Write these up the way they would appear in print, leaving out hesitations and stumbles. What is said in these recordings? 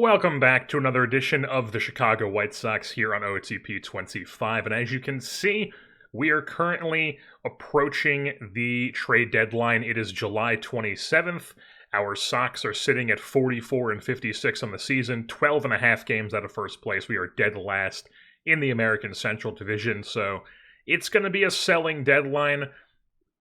Welcome back to another edition of the Chicago White Sox here on OOTP 25. And as you can see, we are currently approaching the trade deadline. It is July 27th. Our Sox are sitting at 44-56 on the season, 12 and a half games out of first place. We are dead last in the American Central Division, so it's going to be a selling deadline,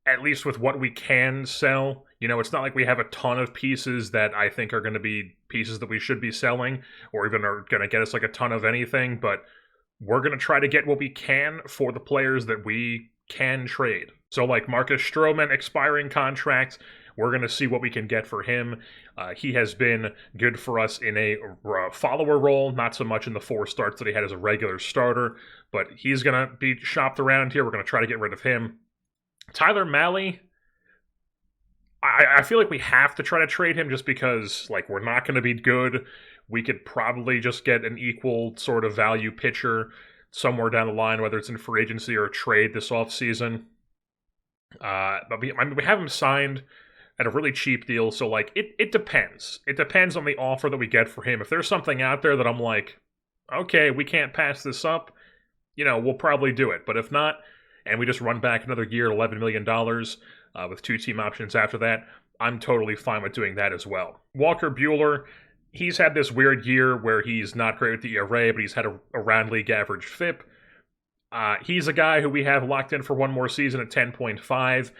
at least with what we can sell. You know, it's not like we have a ton of pieces that I think are going to be pieces that we should be selling, or even are going to get us like a ton of anything, but we're going to try to get what we can for the players that we can trade. So like Marcus Stroman, expiring contract, we're going to see what we can get for him. He has been good for us in a follower role, not so much in the 4 starts that he had as a regular starter, but he's going to be shopped around here. We're going to try to get rid of him. Tyler Mahle, I feel like we have to try to trade him just because, like, we're not going to be good. We could probably just get an equal sort of value pitcher somewhere down the line, whether it's in free agency or a trade this offseason. But we have him signed at a really cheap deal, so, like, it depends. It depends on the offer that we get for him. If there's something out there that I'm like, okay, we can't pass this up, you know, we'll probably do it. But if not, and we just run back another year at $11 million with 2 team options after that, I'm totally fine with doing that as well. Walker Buehler, he's had this weird year where he's not great with the ERA, but he's had a around league average FIP. He's a guy who we have locked in for one more season at 10.5.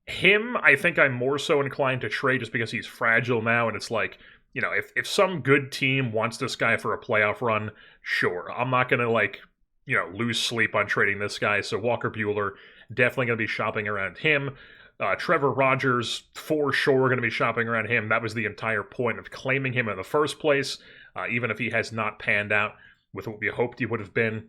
Him, I think I'm more so inclined to trade just because he's fragile now, and it's like, you know, if some good team wants this guy for a playoff run, sure. I'm not going to, like, you know, lose sleep on trading this guy. So Walker Buehler, definitely going to be shopping around him. Trevor Rogers, for sure, going to be shopping around him. That was the entire point of claiming him in the first place, even if he has not panned out with what we hoped he would have been.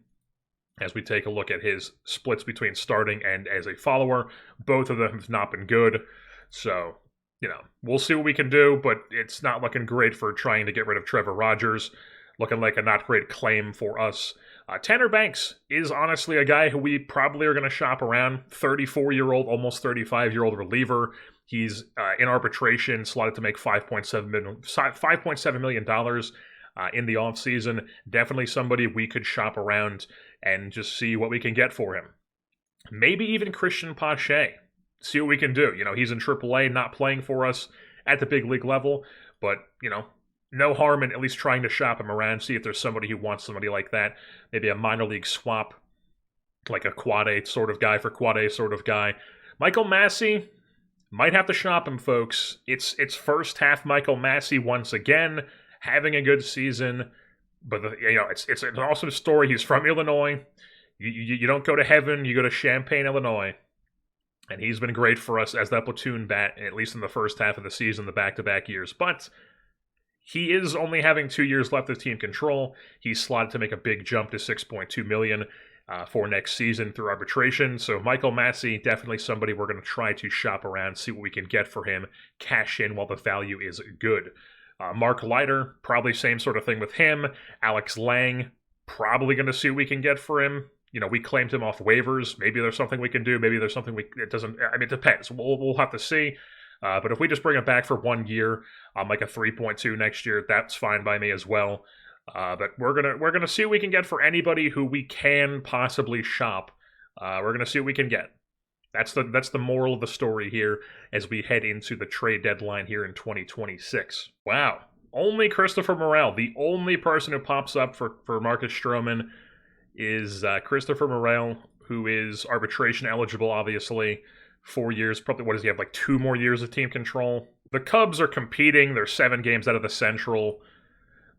As we take a look at his splits between starting and as a follower, both of them have not been good. So, you know, we'll see what we can do, but it's not looking great for trying to get rid of Trevor Rogers. Looking like a not great claim for us. Tanner Banks is honestly a guy who we probably are going to shop around. 34-year-old, almost 35-year-old reliever. He's in arbitration, slotted to make $5.7 million in the offseason. Definitely somebody we could shop around and just see what we can get for him. Maybe even Christian Pache. See what we can do. You know, he's in AAA, not playing for us at the big league level, but, you know, no harm in at least trying to shop him around, see if there's somebody who wants somebody like that. Maybe a minor league swap, like a quad A sort of guy for quad A sort of guy. Michael Massey, might have to shop him, folks. It's first half Michael Massey once again, having a good season. But, you know, it's an awesome story. He's from Illinois. You don't go to heaven, you go to Champaign, Illinois. And he's been great for us as that platoon bat, at least in the first half of the season, the back-to-back years. But he is only having 2 years left of team control. He's slotted to make a big jump to $6.2 million for next season through arbitration. So Michael Massey, definitely somebody we're going to try to shop around, see what we can get for him, cash in while the value is good. Mark Leiter, probably same sort of thing with him. Alex Lang, probably going to see what we can get for him. You know, we claimed him off waivers. Maybe there's something we can do. Maybe there's something it doesn't. I mean, it depends. We'll have to see. But if we just bring it back for 1 year, like a 3.2 next year, that's fine by me as well. But we're gonna see what we can get for anybody who we can possibly shop. We're gonna see what we can get. That's the moral of the story here as we head into the trade deadline here in 2026. Wow, only Christopher Morel, the only person who pops up for Marcus Stroman is Christopher Morel, who is arbitration eligible, obviously. 4 years, probably, what does he have, like 2 more years of team control? The Cubs are competing. They're 7 games out of the Central.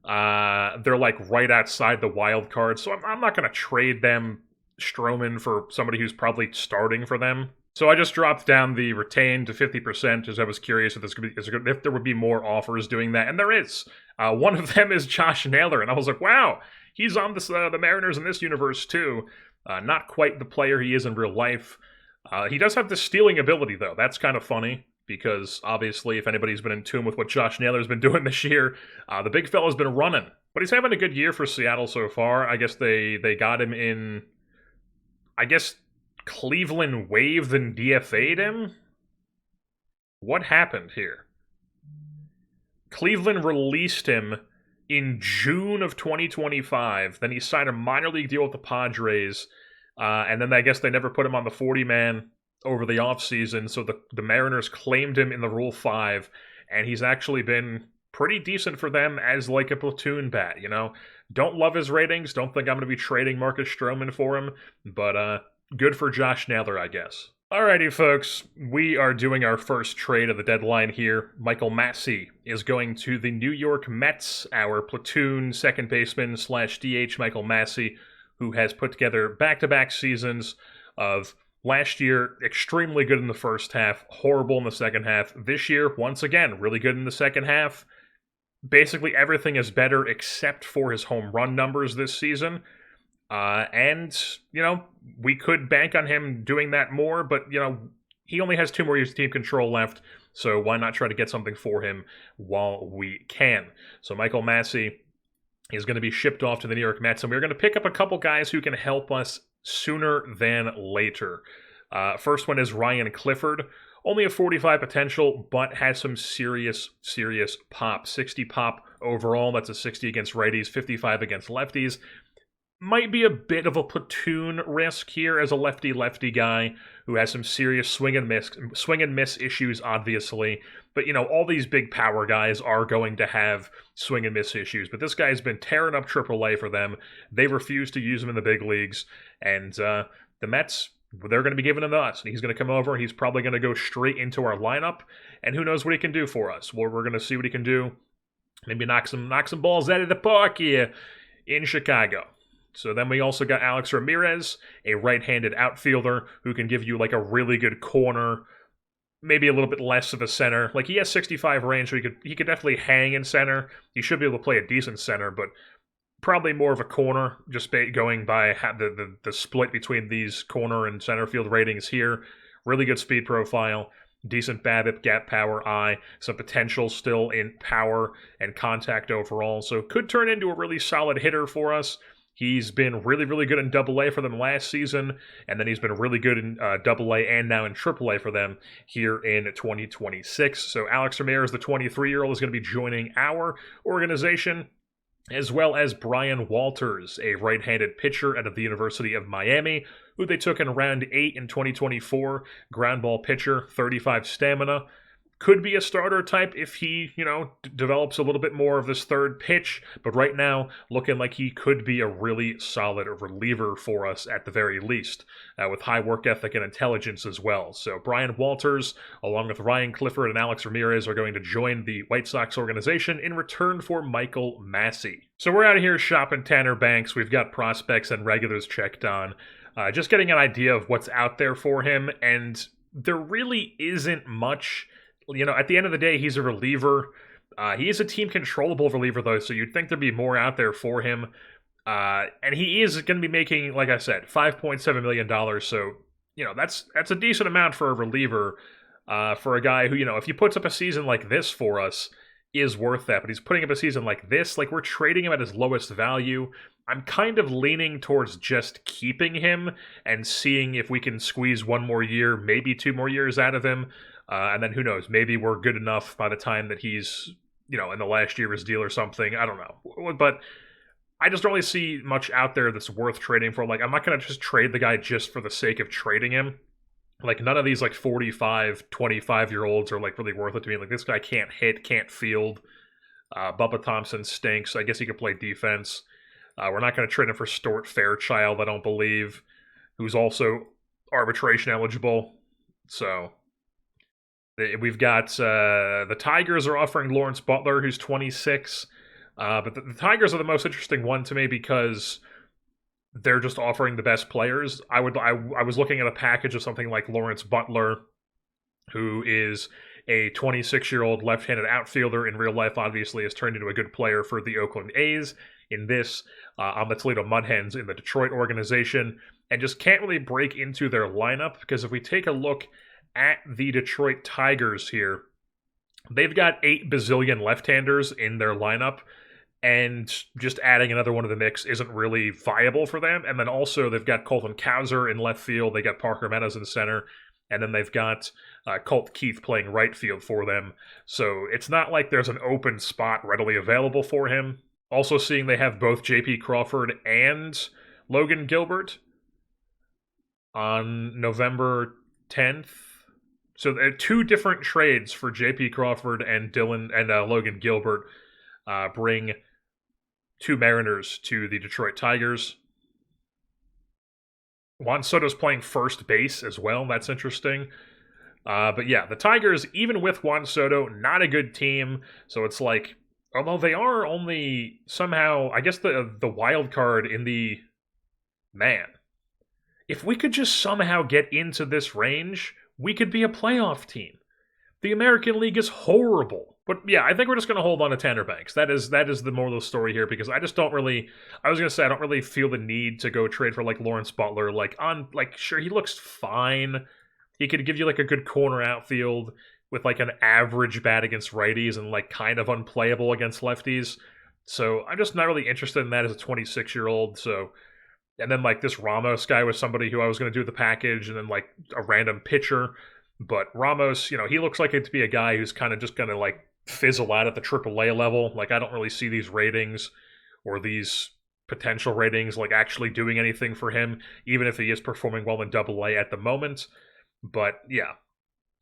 They're like right outside the wild card, so I'm not going to trade them Stroman for somebody who's probably starting for them. So I just dropped down the retained to 50% as I was curious if there would be more offers doing that, and there is. One of them is Josh Naylor, and I was like, wow, he's on the Mariners in this universe too. Not quite the player he is in real life. He does have the stealing ability, though. That's kind of funny, because obviously, if anybody's been in tune with what Josh Naylor's been doing this year, the big fella's been running. But he's having a good year for Seattle so far. I guess they got him in, I guess Cleveland waived and DFA'd him? What happened here? Cleveland released him in June of 2025. Then he signed a minor league deal with the Padres, and then I guess they never put him on the 40-man over the offseason, so the Mariners claimed him in the Rule 5, and he's actually been pretty decent for them as like a platoon bat, you know? Don't love his ratings, don't think I'm going to be trading Marcus Stroman for him, but good for Josh Naylor, I guess. Alrighty, folks, we are doing our first trade of the deadline here. Michael Massey is going to the New York Mets, our platoon second baseman / DH Michael Massey, who has put together back-to-back seasons of last year, extremely good in the first half, horrible in the second half. This year, once again, really good in the second half. Basically everything is better except for his home run numbers this season. And, you know, we could bank on him doing that more, but, you know, he only has 2 more years of team control left, so why not try to get something for him while we can? So Michael Massey is going to be shipped off to the New York Mets, and we're going to pick up a couple guys who can help us sooner than later. First one is Ryan Clifford. Only a 45 potential, but has some serious pop. 60 pop overall, that's a 60 against righties, 55 against lefties. Might be a bit of a platoon risk here as a lefty guy who has some serious swing and miss issues, obviously. But, you know, all these big power guys are going to have swing and miss issues. But this guy's been tearing up AAA for them. They refuse to use him in the big leagues. And the Mets, they're going to be giving him to us. And he's going to come over. He's probably going to go straight into our lineup. And who knows what he can do for us. Well, we're going to see what he can do. Maybe knock some balls out of the park here in Chicago. So then we also got Alex Ramirez, a right-handed outfielder who can give you like a really good corner, maybe a little bit less of a center. Like he has 65 range, so he could definitely hang in center. He should be able to play a decent center, but probably more of a corner, just going by the split between these corner and center field ratings here. Really good speed profile, decent BABIP, gap power, eye, some potential still in power and contact overall. So could turn into a really solid hitter for us. He's been really good in Double-A for them last season, and then he's been really good in Double-A and now in Triple-A for them here in 2026. So Alex Ramirez, the 23-year-old, is going to be joining our organization, as well as Brian Walters, a right-handed pitcher out of the University of Miami, who they took in round 8 in 2024, ground ball pitcher, 35 stamina. Could be a starter type if he, you know, develops a little bit more of this third pitch, but right now, looking like he could be a really solid reliever for us at the very least, with high work ethic and intelligence as well. So Brian Walters, along with Ryan Clifford and Alex Ramirez, are going to join the White Sox organization in return for Michael Massey. So we're out of here shopping Tanner Banks. We've got prospects and regulars checked on. Just getting an idea of what's out there for him, and there really isn't much. You know, at the end of the day, he's a reliever. He is a team-controllable reliever, though, so you'd think there'd be more out there for him. And he is going to be making, like I said, $5.7 million, so, you know, that's a decent amount for a reliever, for a guy who, you know, if he puts up a season like this for us, is worth that. But he's putting up a season like this, like we're trading him at his lowest value. I'm kind of leaning towards just keeping him and seeing if we can squeeze 1 more year, maybe 2 more years out of him. And then who knows, maybe we're good enough by the time that he's, you know, in the last year of his deal or something. I don't know. But I just don't really see much out there that's worth trading for. Like, I'm not going to just trade the guy just for the sake of trading him. Like, none of these, like, 45, 25-year-olds are, like, really worth it to me. Like, this guy can't hit, can't field. Bubba Thompson stinks. I guess he could play defense. We're not going to trade him for Stuart Fairchild, I don't believe, who's also arbitration eligible. So we've got the Tigers are offering Lawrence Butler, who's 26. But the Tigers are the most interesting one to me because they're just offering the best players. I was looking at a package of something like Lawrence Butler, who is a 26-year-old left-handed outfielder. In real life, obviously, has turned into a good player for the Oakland A's. In this, on the Toledo Mud Hens in the Detroit organization, and just can't really break into their lineup because if we take a look at the Detroit Tigers here, they've got 8 bazillion left-handers in their lineup, and just adding another one to the mix isn't really viable for them. And then also they've got Colton Cowser in left field, they got Parker Meadows in center, and then they've got Colt Keith playing right field for them. So it's not like there's an open spot readily available for him. Also seeing they have both J.P. Crawford and Logan Gilbert on November 10th. So there are two different trades for J.P. Crawford and Logan Gilbert bring two Mariners to the Detroit Tigers. Juan Soto's playing first base as well. That's interesting. But yeah, the Tigers, even with Juan Soto, not a good team. So it's like, although they are only somehow, I guess the wild card in the, man, if we could just somehow get into this range, we could be a playoff team. The American League is horrible. But yeah, I think we're just going to hold on to Tanner Banks. That is the moral of the story here, because I just don't really, I was going to say, I don't really feel the need to go trade for like Lawrence Butler. Sure, he looks fine. He could give you like a good corner outfield with like an average bat against righties and like kind of unplayable against lefties. So I'm just not really interested in that as a 26-year-old. So, and then like this Ramos guy was somebody who I was going to do the package, and then like a random pitcher. But Ramos, he looks like it to be a guy who's kind of just going to like fizzle out at the AAA level. Like, I don't really see these ratings or these potential ratings like actually doing anything for him, even if he is performing well in AA at the moment. But yeah,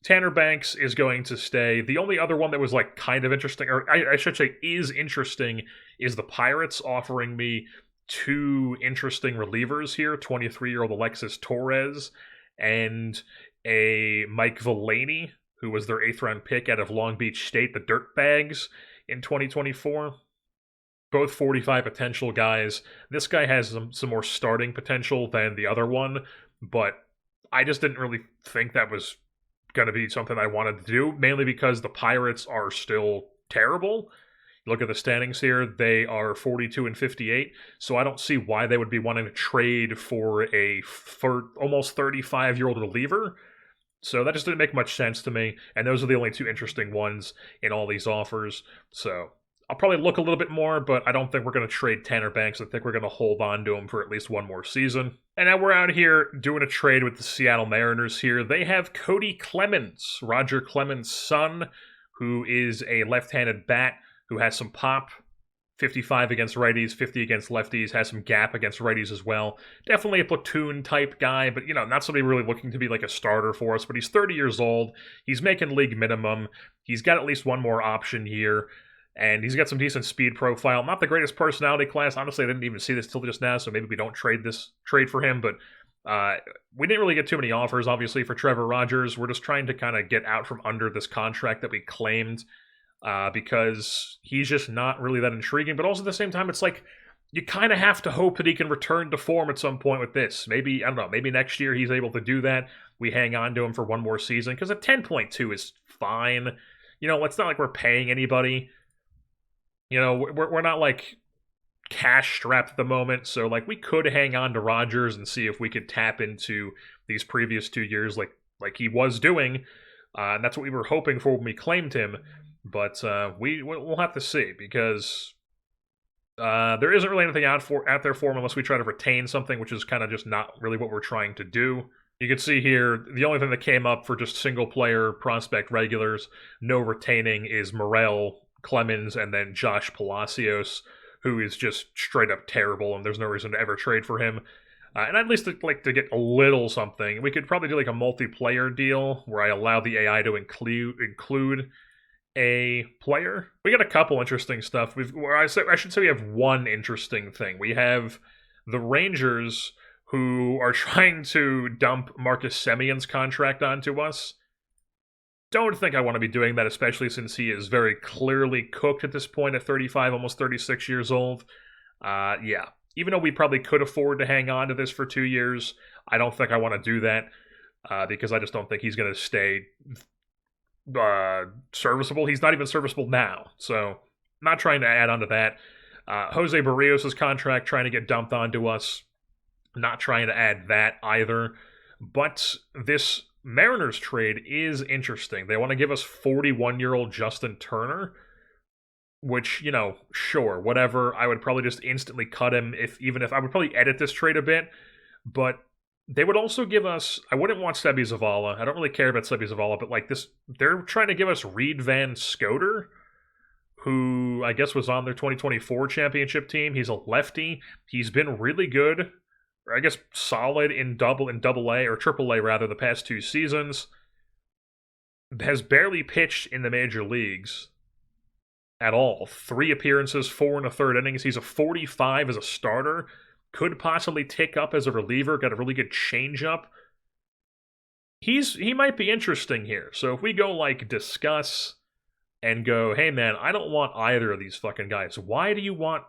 Tanner Banks is going to stay. The only other one that was like kind of interesting, or I should say is interesting, is the Pirates offering me two interesting relievers here, 23-year-old Alexis Torres and a Mike Villaney, who was their 8th-round pick out of Long Beach State, the Dirtbags, in 2024. Both 45 potential guys. This guy has some more starting potential than the other one, but I just didn't really think that was going to be something I wanted to do, mainly because the Pirates are still terrible. Look at the standings here. They are 42-58, so I don't see why they would be wanting to trade for a almost 35-year-old reliever. So that just didn't make much sense to me, and those are the only two interesting ones in all these offers. So I'll probably look a little bit more, but I don't think we're going to trade Tanner Banks. I think we're going to hold on to him for at least one more season. And now we're out here doing a trade with the Seattle Mariners here. They have Cody Clemens, Roger Clemens' son, who is a left-handed bat who has some pop, 55 against righties, 50 against lefties, has some gap against righties as well. Definitely a platoon-type guy, but, not somebody really looking to be like a starter for us. But he's 30 years old. He's making league minimum. He's got at least one more option here. And he's got some decent speed profile. Not the greatest personality class. Honestly, I didn't even see this till just now, so maybe we don't trade for him. But we didn't really get too many offers, obviously, for Trevor Rogers. We're just trying to kind of get out from under this contract that we claimed, because he's just not really that intriguing. But also at the same time, it's like you kind of have to hope that he can return to form at some point with this. Maybe, I don't know, maybe next year he's able to do that. We hang on to him for one more season, because a 10.2 is fine. It's not like we're paying anybody. We're not like cash strapped at the moment, so like we could hang on to Rodgers and see if we could tap into these previous 2 years like he was doing, and that's what we were hoping for when we claimed him. But we'll have to see, because there isn't really anything out there for him unless we try to retain something, which is kind of just not really what we're trying to do. You can see here, the only thing that came up for just single-player prospect regulars, no retaining, is Morel, Clemens, and then Josh Palacios, who is just straight up terrible, and there's no reason to ever trade for him. And I'd at least like to get a little something. We could probably do like a multiplayer deal where I allow the AI to include a player. We got a couple interesting stuff. I should say we have one interesting thing. We have the Rangers, who are trying to dump Marcus Semion's contract onto us. Don't think I want to be doing that, especially since he is very clearly cooked at this point at 35, almost 36 years old. Yeah. Even though we probably could afford to hang on to this for 2 years, I don't think I want to do that, because I just don't think he's going to stay serviceable. He's not even serviceable now, so not trying to add on to that. Jose Barrios' contract trying to get dumped onto us. Not trying to add that either. But this Mariners trade is interesting. They want to give us 41-year-old Justin Turner, which, sure, whatever. I would probably just instantly cut him, even if I would probably edit this trade a bit. But they would also give us, I wouldn't want Sebi Zavala. I don't really care about Sebi Zavala, but like this, they're trying to give us Reed Van Scoter, who I guess was on their 2024 championship team. He's a lefty. He's been really good, or I guess solid in double A or triple A rather the past 2 seasons. Has barely pitched in the major leagues at all. 3 appearances, 4 and a third innings. He's a 45 as a starter. Could possibly tick up as a reliever. Got a really good changeup. He might be interesting here. So if we go like discuss and go, hey man, I don't want either of these fucking guys. Why do you want?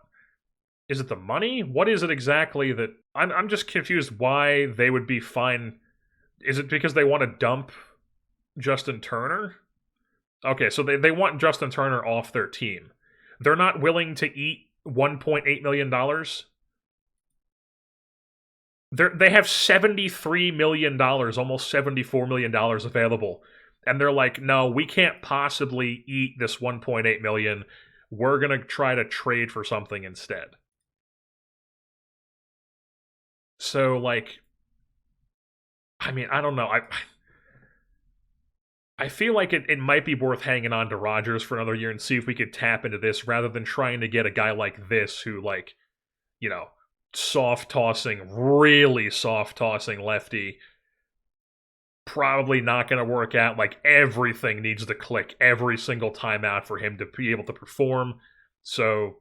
Is it the money? What is it exactly that I'm just confused why they would be fine? Is it because they want to dump Justin Turner? Okay, so they want Justin Turner off their team. They're not willing to eat $1.8 million. They have $73 million, almost $74 million available. And they're like, no, we can't possibly eat this $1.8 million. We're going to try to trade for something instead. So, like, I mean, I don't know. I feel like it might be worth hanging on to Rodgers for another year and see if we could tap into this rather than trying to get a guy like this who, like, you know, really soft tossing lefty. Probably not going to work out. Like, everything needs to click every single time out for him to be able to perform. So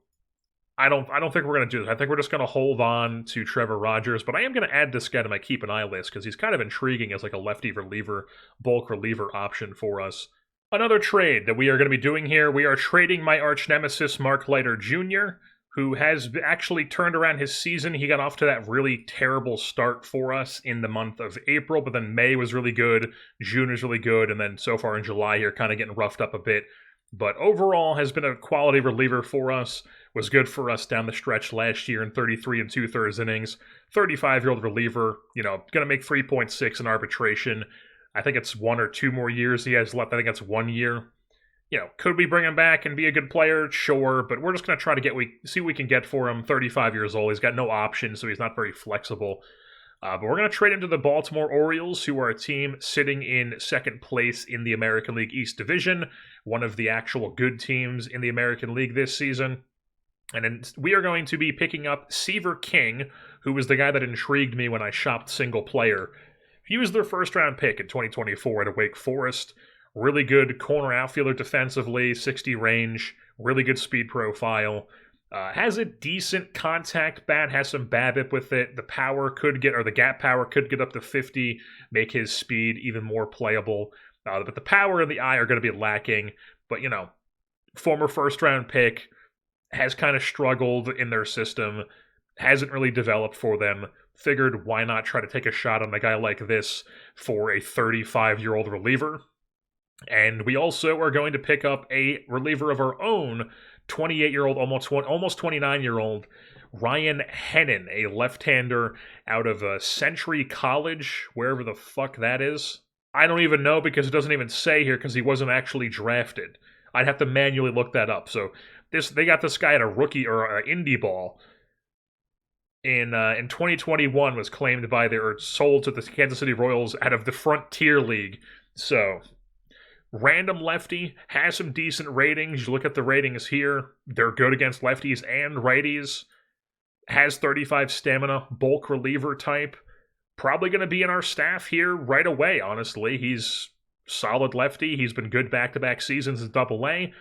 I don't think we're going to do this. I think we're just going to hold on to Trevor Rodgers, but I am going to add this guy to my keep an eye list because he's kind of intriguing as like a lefty reliever, bulk reliever option for us. Another trade that we are going to be doing here, we are trading my arch nemesis Mark Leiter Jr., who has actually turned around his season. He got off to that really terrible start for us in the month of April, but then May was really good, June was really good, and then so far in July here, kind of getting roughed up a bit. But overall, has been a quality reliever for us, was good for us down the stretch last year in 33 and 2/3 innings. 35-year-old reliever, going to make 3.6 in arbitration. I think it's 1 or 2 more years he has left. I think that's 1 year. Could we bring him back and be a good player? Sure, but we're just going to try to see what we can get for him. 35 years old. He's got no options, so he's not very flexible. But we're going to trade him to the Baltimore Orioles, who are a team sitting in second place in the American League East Division, one of the actual good teams in the American League this season. And then we are going to be picking up Seaver King, who was the guy that intrigued me when I shopped single player. He was their first-round pick in 2024 at Wake Forest. Really good corner outfielder defensively, 60 range, really good speed profile. Has a decent contact bat, has some BABIP with it. The gap power could get up to 50, make his speed even more playable. But the power and the eye are going to be lacking. But, former first-round pick, has kind of struggled in their system, hasn't really developed for them. Figured why not try to take a shot on a guy like this for a 35-year-old reliever. And we also are going to pick up a reliever of our own, 28-year-old, almost 29-year-old Ryan Hennon, a left-hander out of Century College, wherever the fuck that is. I don't even know because it doesn't even say here because he wasn't actually drafted. I'd have to manually look that up. So they got this guy at a rookie or indie ball. In 2021 was claimed sold to the Kansas City Royals out of the Frontier League. So random lefty, has some decent ratings. You look at the ratings here, they're good against lefties and righties. Has 35 stamina, bulk reliever type. Probably going to be in our staff here right away, honestly. He's solid lefty. He's been good back-to-back seasons in Double-A.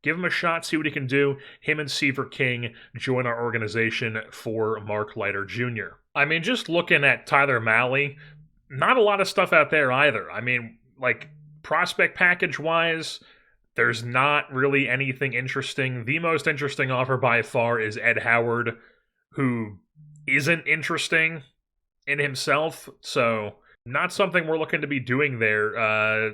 Give him a shot, see what he can do. Him and Seaver King join our organization for Mark Leiter Jr. I mean, just looking at Tyler Mahle, not a lot of stuff out there either. I mean, like, prospect package-wise, there's not really anything interesting. The most interesting offer by far is Ed Howard, who isn't interesting in himself, so not something we're looking to be doing there.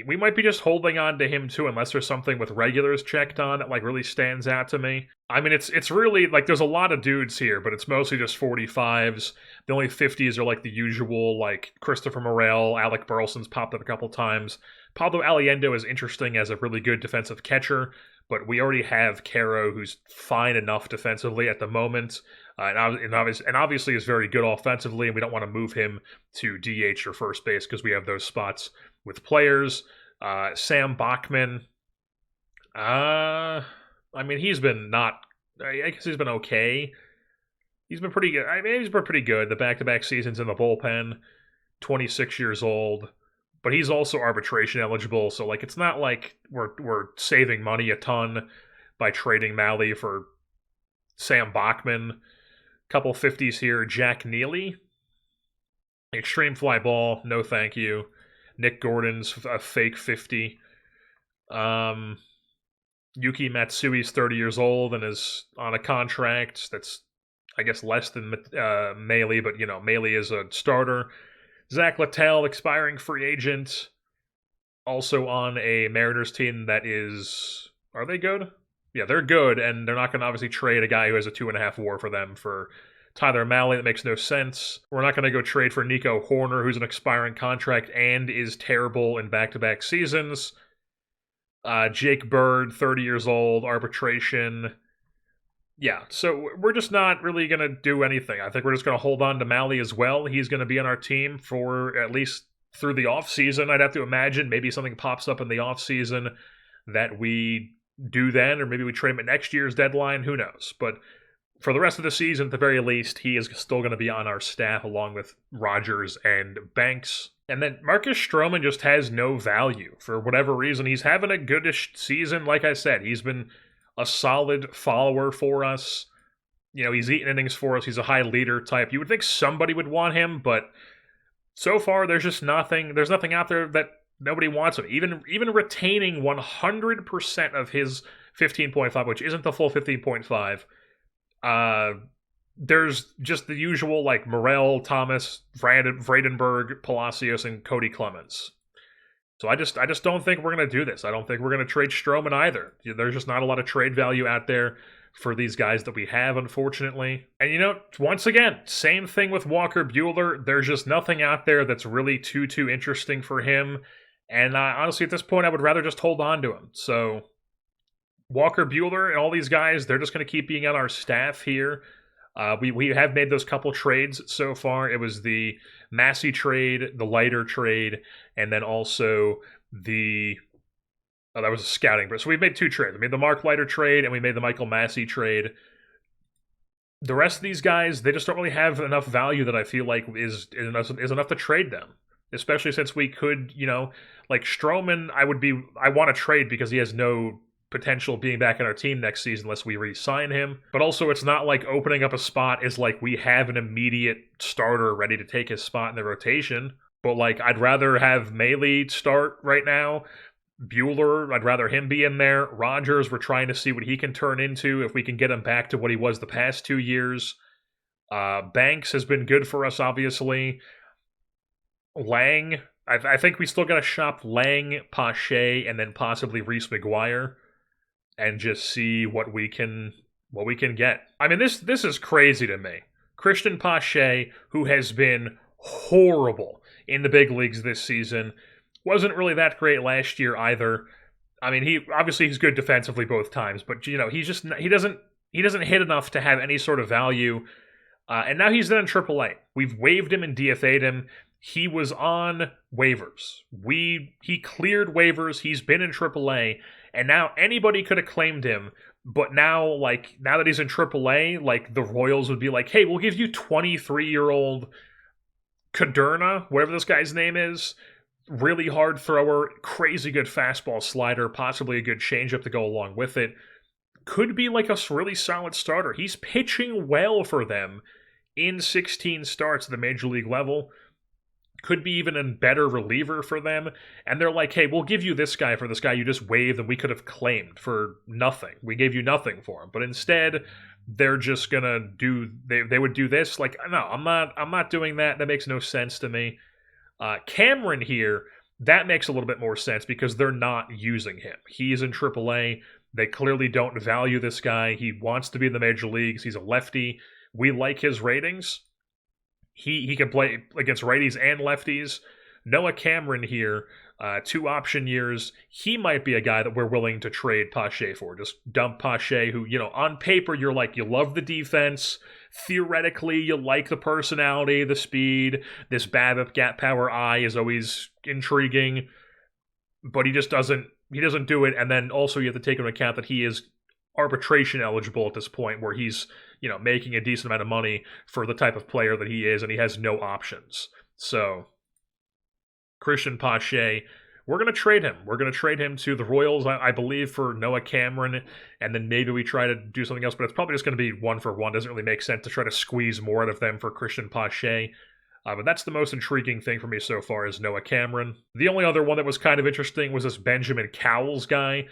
We might be just holding on to him too, unless there's something with regulars checked on that like really stands out to me. I mean, it's really like there's a lot of dudes here, but it's mostly just 45s. The only 50s are like the usual, like Christopher Morel, Alec Burleson's popped up a couple times. Pablo Aliendo is interesting as a really good defensive catcher, but we already have Caro, who's fine enough defensively at the moment. And obviously is very good offensively, and we don't want to move him to DH or first base because we have those spots with players. Sam Bachman, I mean, he's been not. I guess he's been okay. He's been pretty good. I mean, he's been pretty good. The back-to-back seasons in the bullpen. 26 years old, but he's also arbitration eligible. So like, it's not like we're saving money a ton by trading Malley for Sam Bachman. Couple 50s here. Jack Neely, extreme fly ball. No, thank you. Nick Gordon's a fake 50. Yuki Matsui's 30 years old and is on a contract that's, I guess, less than Maley, but, Maley is a starter. Zach Littell, expiring free agent, also on a Mariners team that is... Are they good? Yeah, they're good, and they're not going to obviously trade a guy who has a 2.5 WAR for them for Tyler Malley. That makes no sense. We're not going to go trade for Nico Horner, who's an expiring contract and is terrible in back-to-back seasons. Jake Bird, 30 years old, arbitration. Yeah, so we're just not really going to do anything. I think we're just going to hold on to Malley as well. He's going to be on our team for at least through the offseason. I'd have to imagine maybe something pops up in the offseason that we do then, or maybe we trade him at next year's deadline. Who knows? But for the rest of the season, at the very least, he is still going to be on our staff along with Rogers and Banks. And then Marcus Stroman just has no value for whatever reason. He's having a goodish season. Like I said, he's been a solid follower for us. He's eating innings for us. He's a high leader type. You would think somebody would want him, but so far there's just nothing. There's nothing out there that nobody wants him. Even retaining 100% of his 15.5, which isn't the full 15.5. There's just the usual like Morel, Thomas, Vredenberg, Palacios, and Cody Clemens. So I just don't think we're going to do this. I don't think we're going to trade Stroman either. There's just not a lot of trade value out there for these guys that we have, unfortunately. And once again, same thing with Walker Buehler. There's just nothing out there that's really too interesting for him. And honestly, at this point, I would rather just hold on to him. So Walker Buehler and all these guys, they're just going to keep being on our staff here. We have made those couple trades so far. It was the Massey trade, the Leiter trade, and then also that was a scouting. So we've made two trades. We made the Mark Leiter trade, and we made the Michael Massey trade. The rest of these guys, they just don't really have enough value that I feel like is enough to trade them. Especially since we could, like Stroman, I want to trade because he has no potential being back on our team next season unless we re-sign him. But also, it's not like opening up a spot is like we have an immediate starter ready to take his spot in the rotation. But like, I'd rather have Maley start right now. Buehler, I'd rather him be in there. Rogers, we're trying to see what he can turn into if we can get him back to what he was the past 2 years. Banks has been good for us, obviously. Lang, I think we still got to shop Lang, Pache, and then possibly Reese McGuire, and just see what we can get. I mean, this is crazy to me. Christian Pache, who has been horrible in the big leagues this season, wasn't really that great last year either. I mean, he's good defensively both times, but he doesn't hit enough to have any sort of value. And now he's in AAA. We've waived him and DFA'd him. He was on waivers. He cleared waivers. He's been in AAA, and now anybody could have claimed him. But now that he's in AAA, like the Royals would be like, "Hey, we'll give you 23-year-old Caderna, whatever this guy's name is, really hard thrower, crazy good fastball slider, possibly a good changeup to go along with it. Could be like a really solid starter. He's pitching well for them in 16 starts at the major league level." Could be even a better reliever for them. And they're like, "Hey, we'll give you this guy for this guy you just waived and we could have claimed for nothing. We gave you nothing for him." But instead, they're just gonna they would do this. Like, no, I'm not doing that. That makes no sense to me. Cameron here, that makes a little bit more sense because they're not using him. He's in AAA. They clearly don't value this guy. He wants to be in the major leagues. He's a lefty. We like his ratings. He can play against righties and lefties. Noah Cameron here, 2 option years. He might be a guy that we're willing to trade Pache for. Just dump Pache, who, on paper, you're like, you love the defense. Theoretically, you like the personality, the speed. This BABIP gap power eye is always intriguing. But he just doesn't he doesn't do it, and then also you have to take into account that he is arbitration eligible at this point, where he's making a decent amount of money for the type of player that he is, and he has no options. So Christian Pache, we're going to trade him. We're going to trade him to the Royals, I believe, for Noah Cameron, and then maybe we try to do something else, but it's probably just going to be 1-for-1. Doesn't really make sense to try to squeeze more out of them for Christian Pache. But that's the most intriguing thing for me so far is Noah Cameron. The only other one that was kind of interesting was this Benjamin Cowles guy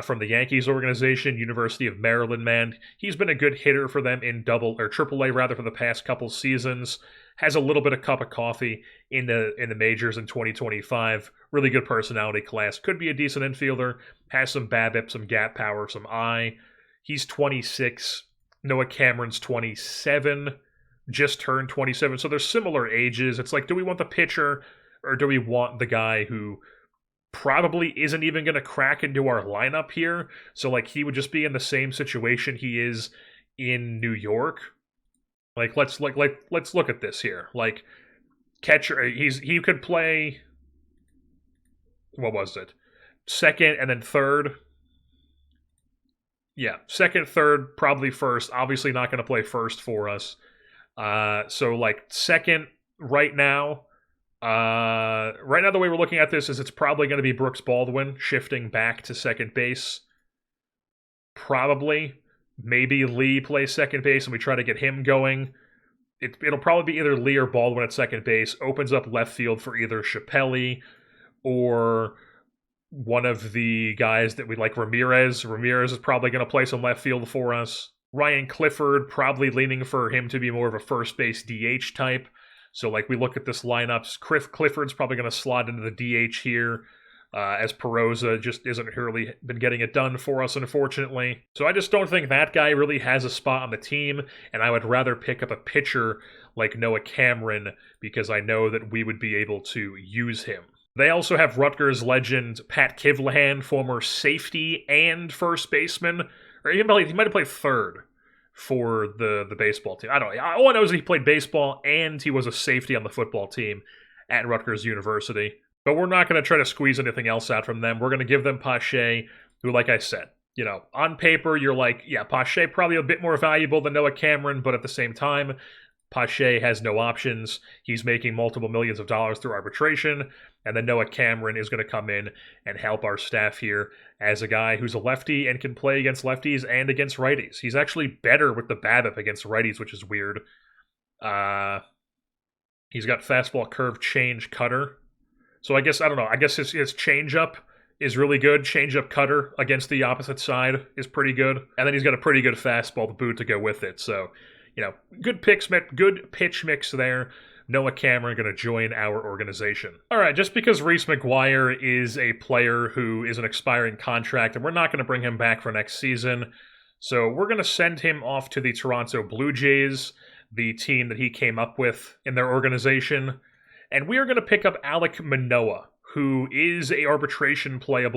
from the Yankees organization, University of Maryland man. He's been a good hitter for them in AAA rather for the past couple seasons. Has a little bit of cup of coffee in the majors in 2025. Really good personality class. Could be a decent infielder. Has some BABIP, some gap power, some eye. He's 26. Noah Cameron's 27. Just turned 27, so they're similar ages. It's like, do we want the pitcher or do we want the guy who probably isn't even going to crack into our lineup here? So like he would just be in the same situation he is in New York. Let's look at this here. Like catcher, he could play, what was it? Second and then third. Yeah, second, third, probably first. Obviously not going to play first for us. So like second right now the way we're looking at this is it's probably going to be Brooks Baldwin shifting back to second base. Probably. Maybe Lee plays second base and we try to get him going. It'll probably be either Lee or Baldwin at second base. Opens up left field for either Chappelle or one of the guys that we like, Ramirez. Ramirez is probably going to play some left field for us. Ryan Clifford, probably leaning for him to be more of a first base DH type. So like we look at this lineup, Clifford's probably going to slot into the DH here, as Perosa just isn't really been getting it done for us, unfortunately. So I just don't think that guy really has a spot on the team, and I would rather pick up a pitcher like Noah Cameron because I know that we would be able to use him. They also have Rutgers legend Pat Kivlahan, former safety and first baseman. Or he might have played third for the baseball team. I don't know. All I know is that he played baseball and he was a safety on the football team at Rutgers University. But we're not going to try to squeeze anything else out from them. We're going to give them Pache, who, like I said, on paper, you're like, yeah, Pache probably a bit more valuable than Noah Cameron, but at the same time, Pache has no options. He's making multiple millions of dollars through arbitration, and then Noah Cameron is going to come in and help our staff here as a guy who's a lefty and can play against lefties and against righties. He's actually better with the BABIP against righties, which is weird. He's got fastball, curve, change, cutter. So I guess his changeup is really good. Changeup, cutter against the opposite side is pretty good. And then he's got a pretty good fastball to boot to go with it. So, good pitch mix there. Noah Cameron going to join our organization. All right, just because Reese McGuire is a player who is an expiring contract, and we're not going to bring him back for next season, so we're going to send him off to the Toronto Blue Jays, the team that he came up with in their organization, and we are going to pick up Alek Manoah, who is a arbitration player.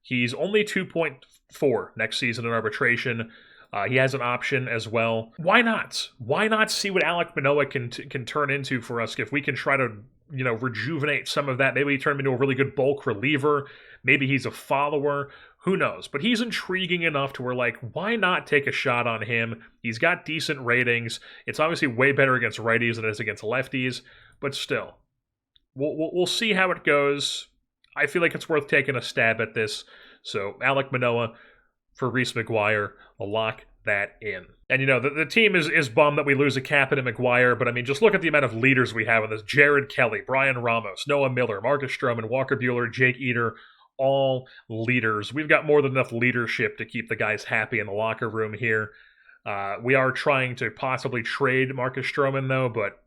He's only 2.4 next season in arbitration. He has an option as well. Why not? Why not see what Alek Manoah can turn into for us? If we can try to, rejuvenate some of that, maybe turn him into a really good bulk reliever. Maybe he's a follower. Who knows? But he's intriguing enough to where, like, why not take a shot on him? He's got decent ratings. It's obviously way better against righties than it is against lefties. But still, we'll see how it goes. I feel like it's worth taking a stab at this. So Alek Manoah for Reese McGuire, I'll lock that in. And the team is bummed that we lose a captain in McGuire, but I mean, just look at the amount of leaders we have in this. Jared Kelly, Brian Ramos, Noah Miller, Marcus Stroman, Walker Buehler, Jake Eater, all leaders. We've got more than enough leadership to keep the guys happy in the locker room here. We are trying to possibly trade Marcus Stroman though, but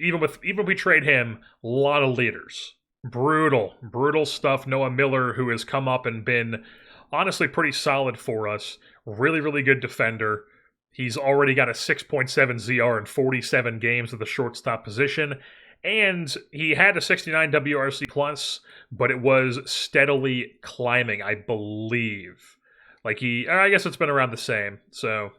even if we trade him, a lot of leaders. Brutal stuff. Noah Miller, who has come up and been honestly pretty solid for us. Really, really good defender. He's already got a 6.7 ZR in 47 games at the shortstop position. And he had a 69 WRC plus, but it was steadily climbing, I believe. I guess it's been around the same, so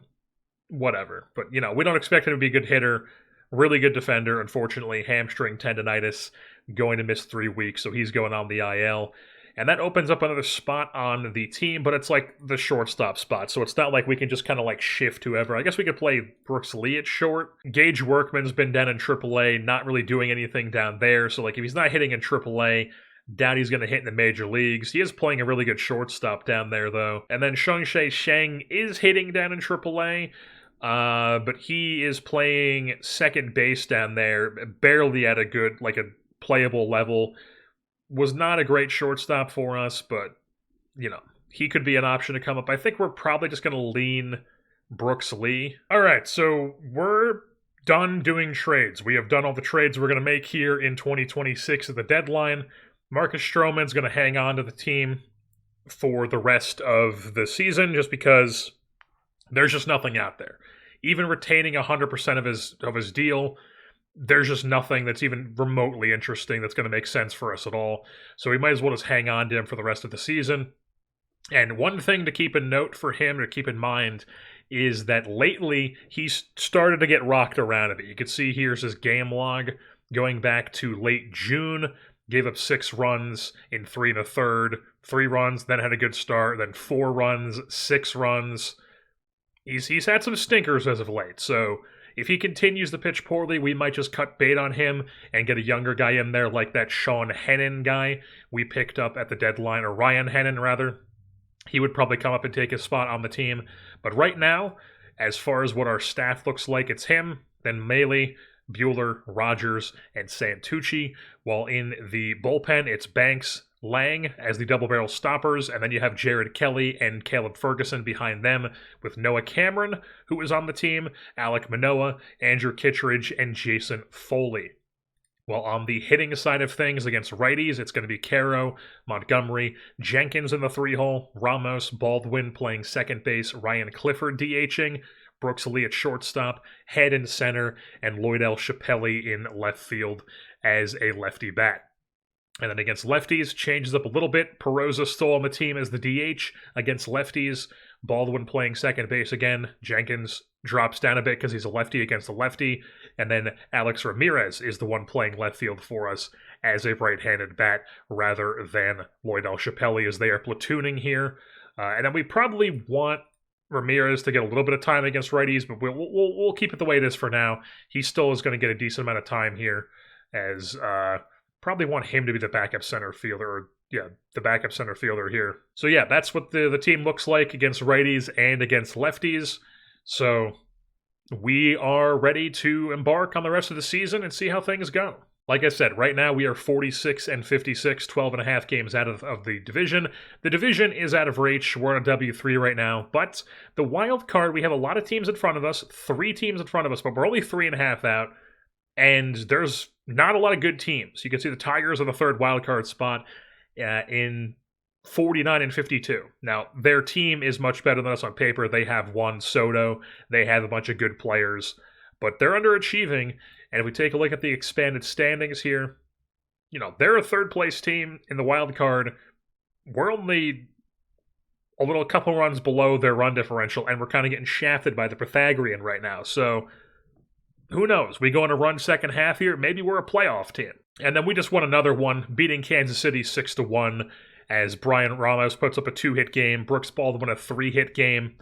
whatever. But, we don't expect him to be a good hitter. Really good defender. Unfortunately, hamstring tendonitis going to miss 3 weeks, so he's going on the IL. And that opens up another spot on the team, but it's like the shortstop spot. So it's not like we can just kind of like shift whoever. I guess we could play Brooks Lee at short. Gage Workman's been down in AAA, not really doing anything down there. So like if he's not hitting in AAA, doubt he's going to hit in the major leagues. He is playing a really good shortstop down there, though. And then Xiangshui Sheng is hitting down in AAA, but he is playing second base down there, barely at a good, like a playable level. Was not a great shortstop for us, but, you know, he could be an option to come up. I think we're probably just going to lean Brooks Lee. All right, so we're done doing trades. We have done all the trades we're going to make here in 2026 at the deadline. Marcus Stroman's going to hang on to the team for the rest of the season just because there's just nothing out there. Even retaining 100% of his deal, there's just nothing that's even remotely interesting that's going to make sense for us at all. So we might as well just hang on to him for the rest of the season. And one thing to keep in note for him, to keep in mind, is that lately he's started to get rocked around a bit. You can see here's his game log going back to late June. Gave up 6 runs in 3 1/3, 3 runs, then had a good start, then 4 runs, 6 runs. He's had some stinkers as of late, so if he continues to pitch poorly, we might just cut bait on him and get a younger guy in there like that Sean Hennon guy we picked up at the deadline, or Ryan Hennon, rather. He would probably come up and take his spot on the team. But right now, as far as what our staff looks like, it's him, then Maley, Bueller, Rogers, and Santucci, while in the bullpen, it's Banks, Lang as the double-barrel stoppers, and then you have Jared Kelly and Caleb Ferguson behind them, with Noah Cameron, who is on the team, Alek Manoah, Andrew Kittredge, and Jason Foley. While on the hitting side of things against righties, it's going to be Caro, Montgomery, Jenkins in the 3-hole, Ramos, Baldwin playing second base, Ryan Clifford DHing, Brooks Lee at shortstop, Head in center, and Lloydell Chappelli in left field as a lefty bat. And then against lefties, changes up a little bit. Peroza still on the team as the DH. Against lefties, Baldwin playing second base again. Jenkins drops down a bit because he's a lefty against a lefty. And then Alex Ramirez is the one playing left field for us as a right-handed bat rather than Lloydell Chappelli as they are platooning here. And then we probably want Ramirez to get a little bit of time against righties, but we'll keep it the way it is for now. He still is going to get a decent amount of time here as... probably want him to be the backup center fielder, the backup center fielder here. So yeah, that's what the team looks like against righties and against lefties. So we are ready to embark on the rest of the season and see how things go. Like I said, right now we are 46-56, 12.5 games out of the division. The division is out of reach. We're on a W3 right now, but the wild card, we have a lot of teams in front of us, 3 teams in front of us, but we're only 3.5 out. And there's not a lot of good teams. You can see the Tigers are the 3rd wildcard spot in 49-52. Now, their team is much better than us on paper. They have Juan Soto. They have a bunch of good players. But they're underachieving. And if we take a look at the expanded standings here, they're a 3rd-place team in the wild card. We're only a couple runs below their run differential, and we're kind of getting shafted by the Pythagorean right now. So... who knows? We go on a run second half here. Maybe we're a playoff team. And then we just won another one, beating Kansas City 6-1 as Brian Ramos puts up a 2-hit game. Brooks Baldwin a 3-hit game.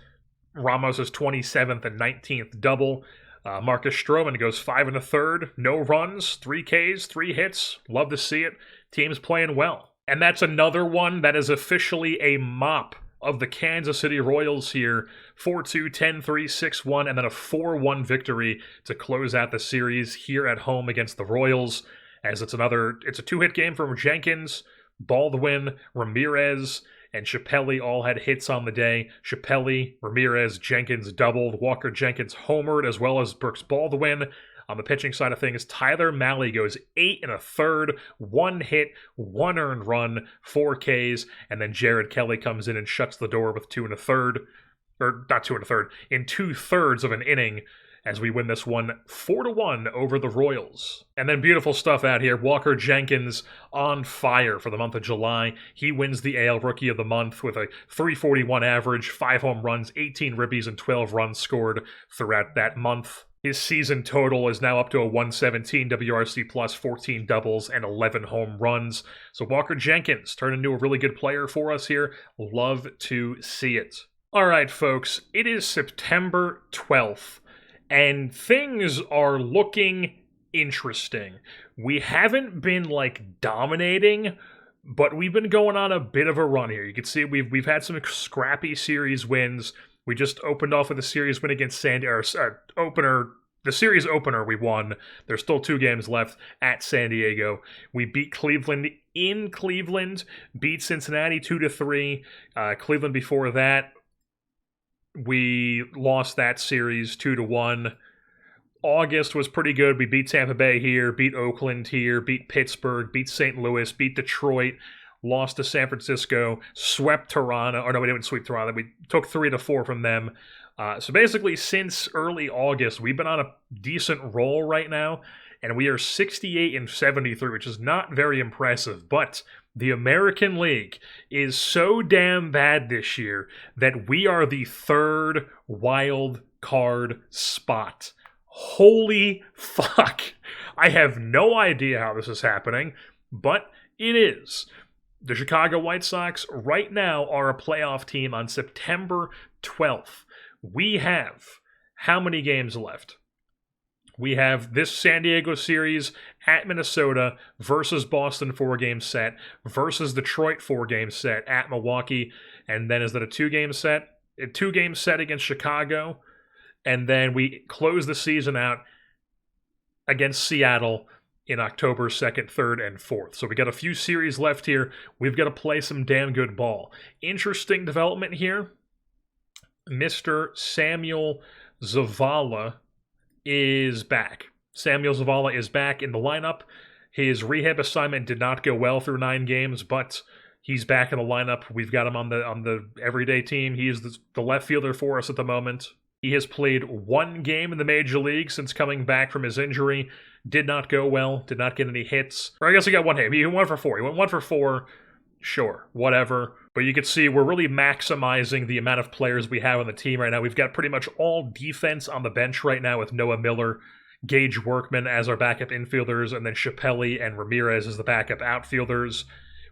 Ramos' 27th and 19th double. Marcus Stroman goes 5 1/3. No runs, 3 Ks, 3 hits. Love to see it. Team's playing well. And that's another one that is officially a mop of the Kansas City Royals here. 4-2, 10-3, 6-1, and then a 4-1 victory to close out the series here at home against the Royals. As it's a 2-hit game from Jenkins, Baldwin, Ramirez, and Chappelli all had hits on the day. Chappelli, Ramirez, Jenkins doubled. Walker Jenkins homered, as well as Brooks Baldwin. On the pitching side of things, Tyler Mahle goes 8 1/3, 1 hit, 1 earned run, 4 Ks, and then Jared Kelly comes in and shuts the door with 2 1/3, or not 2 1/3, in 2/3 of an inning as we win this one 4-1 over the Royals. And then beautiful stuff out here. Walker Jenkins on fire for the month of July. He wins the AL Rookie of the Month with a .341 average, 5 home runs, 18 ribbies, and 12 runs scored throughout that month. His season total is now up to a 117 WRC plus, 14 doubles, and 11 home runs. So Walker Jenkins turned into a really good player for us here. Love to see it. All right, folks, it is September 12th, and things are looking interesting. We haven't been, like, dominating, but we've been going on a bit of a run here. You can see we've had some scrappy series wins. We just opened off with a series win against the series opener we won. There's still 2 games left at San Diego. We beat Cleveland in Cleveland, beat Cincinnati 2-3. Cleveland before that, we lost that series 2-1. August was pretty good. We beat Tampa Bay here, beat Oakland here, beat Pittsburgh, beat St. Louis, beat Detroit, lost to San Francisco, swept Toronto. Or no, we didn't sweep Toronto. We took 3-4 from them. So basically, since early August, we've been on a decent roll right now, and we are 68-73, which is not very impressive. But the American League is so damn bad this year that we are the 3rd wild card spot. Holy fuck. I have no idea how this is happening, but it is. The Chicago White Sox right now are a playoff team on September 12th. We have how many games left? We have this San Diego series at Minnesota versus Boston 4-game set versus Detroit 4-game set at Milwaukee. And then is that a 2-game set? A 2-game set against Chicago. And then we close the season out against Seattle in October 2nd, 3rd, and 4th. So we got a few series left here. We've got to play some damn good ball. Interesting development here. Mr. Samuel Zavala is back. Samuel Zavala is back in the lineup. His rehab assignment did not go well through 9 games, but he's back in the lineup. We've got him on the everyday team. He is the left fielder for us at the moment. He has played 1 game in the Major League since coming back from his injury. Did not go well. Did not get any hits. Or I guess he got 1 hit. He went 1 for 4. He went 1 for 4. Sure, whatever. But you can see we're really maximizing the amount of players we have on the team right now. We've got pretty much all defense on the bench right now with Noah Miller, Gage Workman as our backup infielders, and then Chappelli and Ramirez as the backup outfielders.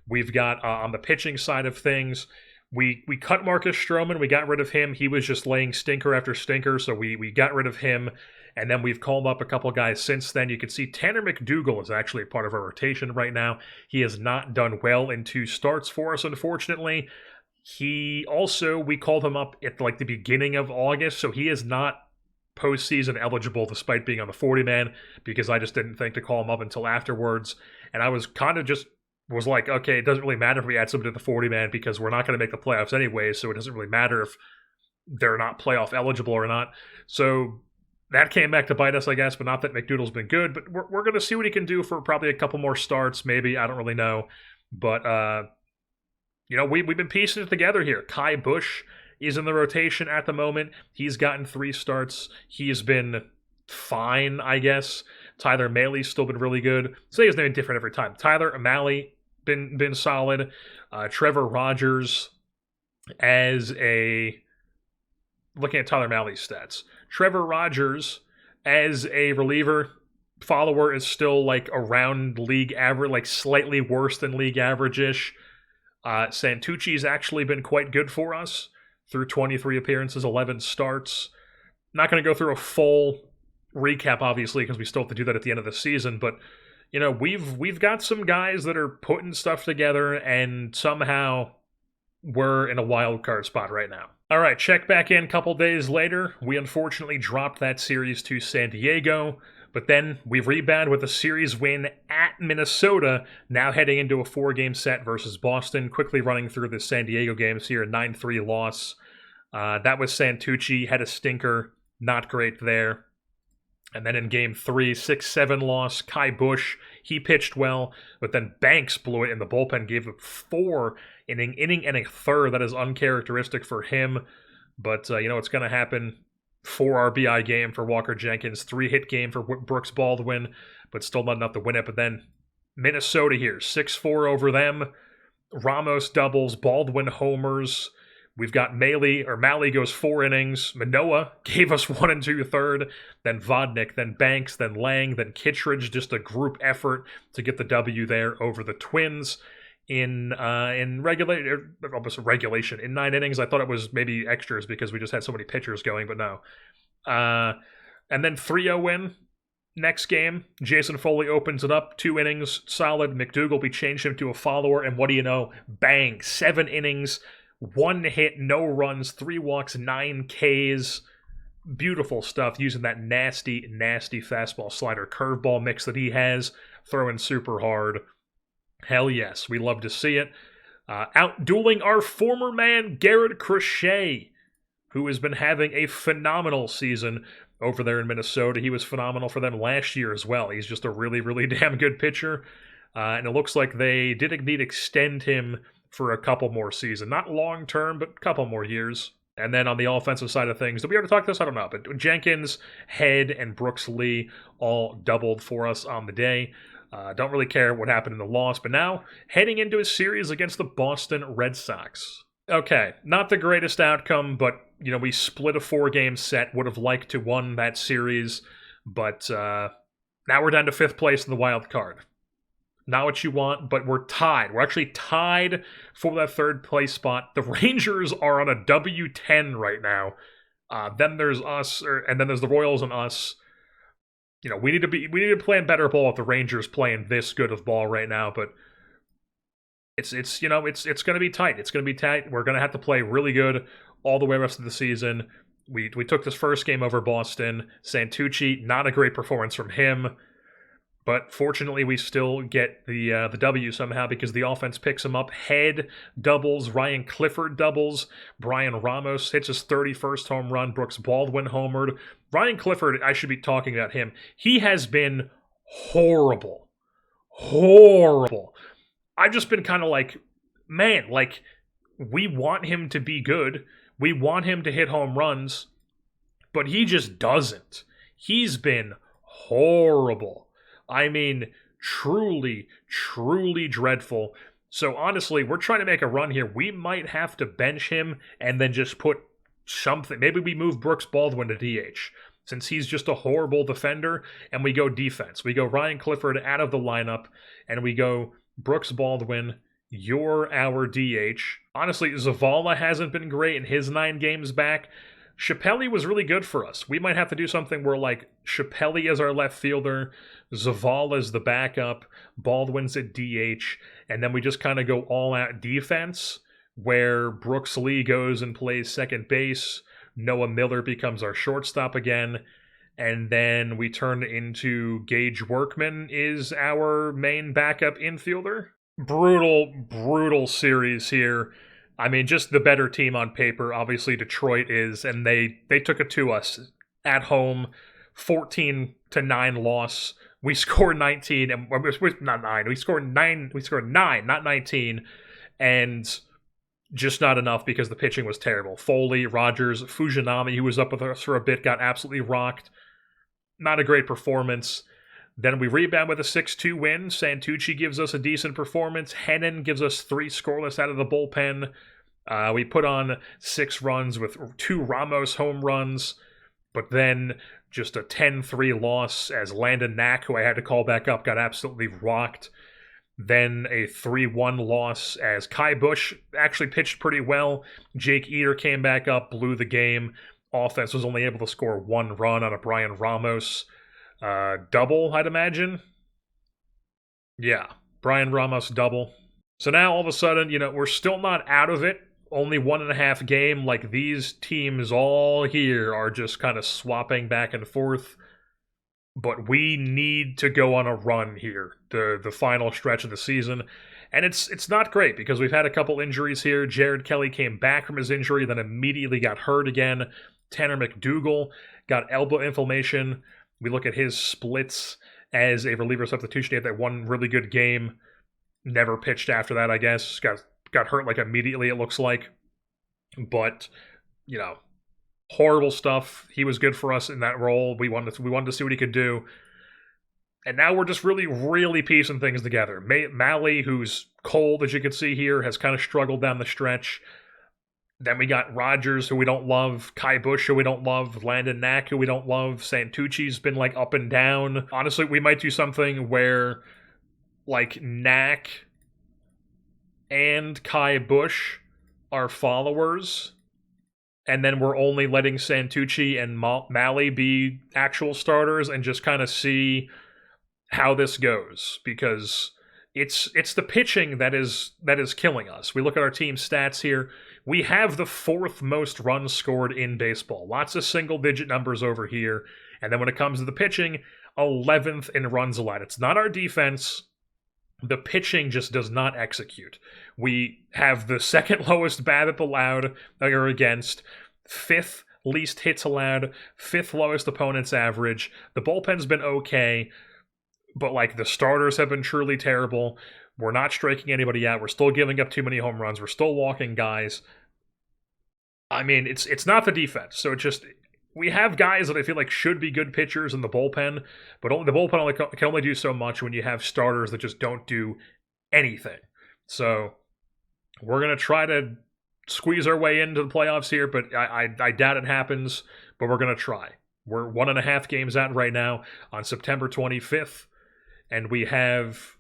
We've got on the pitching side of things, we cut Marcus Stroman. We got rid of him. He was just laying stinker after stinker, so we got rid of him. And then we've called up a couple guys since then. You can see Tanner McDougal is actually a part of our rotation right now. He has not done well in 2 starts for us, unfortunately. We called him up at the beginning of August, so he is not postseason eligible despite being on the 40-man because I just didn't think to call him up until afterwards. And I was kind of just was like, okay, it doesn't really matter if we add somebody to the 40-man because we're not going to make the playoffs anyway, so it doesn't really matter if they're not playoff eligible or not. So that came back to bite us, I guess, but not that McDougal's been good. But we're going to see what he can do for probably a couple more starts, maybe. I don't really know. But, we've been piecing it together here. Kai Bush is in the rotation at the moment. He's gotten 3 starts. He's been fine, I guess. Tyler Mahley's still been really good. Say his name different every time. Tyler Mahley been solid. Trevor Rogers looking at Tyler Mahley's stats. Trevor Rogers as a reliever follower is still around league average, slightly worse than league average-ish. Santucci's actually been quite good for us through 23 appearances, 11 starts. Not going to go through a full recap, obviously, because we still have to do that at the end of the season, but we've got some guys that are putting stuff together, and somehow we're in a wild card spot right now. All right, check back in a couple days later. We unfortunately dropped that series to San Diego, but then we rebound with a series win at Minnesota, now heading into a 4-game set versus Boston. Quickly running through the San Diego games here, 9-3 loss. That was Santucci, had a stinker, not great there. And then in Game 3, 6-7 loss. Kai Bush, he pitched well, but then Banks blew it in the bullpen, gave up 4 inning and a third. That is uncharacteristic for him, but it's going to happen. 4 RBI game for Walker Jenkins, 3-hit game for Brooks Baldwin, but still not enough to win it. But then Minnesota here, 6-4 over them. Ramos doubles, Baldwin homers. We've got Malley goes 4 innings. Manoah gave us 1 2/3. Then Vodnik, then Banks, then Lang, then Kittredge. Just a group effort to get the W there over the Twins in regulation in 9 innings. I thought it was maybe extras because we just had so many pitchers going, but no. And then 3-0 win. Next game, Jason Foley opens it up, 2 innings, solid. McDougal, we changed him to a follower, and what do you know? Bang, 7 innings, 1 hit, no runs, 3 walks, 9 Ks. Beautiful stuff using that nasty, nasty fastball slider curveball mix that he has, throwing super hard. Hell yes, we love to see it. Outdueling our former man, Garrett Crochet, who has been having a phenomenal season over there in Minnesota. He was phenomenal for them last year as well. He's just a really, really damn good pitcher. And it looks like they did indeed extend him for a couple more seasons. Not long term, but a couple more years. And then on the offensive side of things, did we ever talk this? I don't know. But Jenkins, Head, and Brooks Lee all doubled for us on the day. Don't really care what happened in the loss. But now, heading into a series against the Boston Red Sox. Okay, not the greatest outcome, but, we split a 4-game set. Would have liked to won that series. But now we're down to 5th place in the wild card. Not what you want, but we're tied. We're actually tied for that 3rd place spot. The Rangers are on a W10 right now. Then there's us, and then there's the Royals and us. We need to be playing better ball if the Rangers playing this good of ball right now. But it's going to be tight. It's going to be tight. We're going to have to play really good all the way rest of the season. We took this first game over Boston. Santucci, not a great performance from him. But fortunately, we still get the W somehow because the offense picks him up. Head doubles, Ryan Clifford doubles, Brian Ramos hits his 31st home run, Brooks Baldwin homered. Ryan Clifford, I should be talking about him. He has been horrible. Horrible. I've just been kind of like, man, we want him to be good. We want him to hit home runs, but he just doesn't. He's been horrible. I mean, truly, truly dreadful. So honestly, we're trying to make a run here. We might have to bench him and then just put something. Maybe we move Brooks Baldwin to DH since he's just a horrible defender, and we go defense. We go Ryan Clifford out of the lineup, and we go Brooks Baldwin. You're our DH. Honestly, Zavala hasn't been great in his 9 games back. Chappelle was really good for us. We might have to do something where, Chappelle is our left fielder, Zavala is the backup, Baldwin's at DH, and then we just kind of go all-out defense, where Brooks Lee goes and plays second base, Noah Miller becomes our shortstop again, and then we turn into Gage Workman is our main backup infielder. Brutal series here. I mean, just the better team on paper. Obviously, Detroit is, and they took it to us at home, 14-9 loss. We scored 19, and not 9. We scored 9. We scored 9, not 19, and just not enough because the pitching was terrible. Foley, Rogers, Fujinami, who was up with us for a bit, got absolutely rocked. Not a great performance. Then we rebound with a 6-2 win. Santucci gives us a decent performance. Hennon gives us 3 scoreless out of the bullpen. We put on 6 runs with 2 Ramos home runs, but then just a 10-3 loss as Landon Knack, who I had to call back up, got absolutely rocked. Then a 3-1 loss as Kai Bush actually pitched pretty well. Jake Eater came back up, blew the game. Offense was only able to score 1 run on a Brian Ramos double, I'd imagine. Yeah, Brian Ramos double. So now all of a sudden, we're still not out of it. Only 1.5 game. These teams all here are just kind of swapping back and forth. But we need to go on a run here, the final stretch of the season. And it's not great because we've had a couple injuries here. Jared Kelly came back from his injury, then immediately got hurt again. Tanner McDougal got elbow inflammation. We look at his splits as a reliever substitution. He had that one really good game. Never pitched after that, I guess. Got hurt immediately, it looks like. But, horrible stuff. He was good for us in that role. We wanted to see what he could do. And now we're just really, really piecing things together. Malley, who's cold, as you can see here, has kind of struggled down the stretch. Then we got Rogers, who we don't love, Kai Bush, who we don't love, Landon Knack, who we don't love. Santucci's been like up and down. Honestly, we might do something where like Knack and Kai Bush are followers, and then we're only letting Santucci and Malley be actual starters and just kind of see how this goes, because it's the pitching that is killing us. We look at our team stats here. We have the 4th most runs scored in baseball. Lots of single-digit numbers over here. And then when it comes to the pitching, 11th in runs allowed. It's not our defense. The pitching just does not execute. We have the 2nd lowest BABIP allowed or against, 5th least hits allowed, 5th lowest opponent's average. The bullpen's been okay, but like the starters have been truly terrible. We're not striking anybody out. We're still giving up too many home runs. We're still walking guys. I mean, it's not the defense. So it's just, we have guys that I feel like should be good pitchers in the bullpen, but the bullpen can only do so much when you have starters that just don't do anything. So we're going to try to squeeze our way into the playoffs here, but I doubt it happens, but we're going to try. We're 1.5 games out right now on September 25th, and we have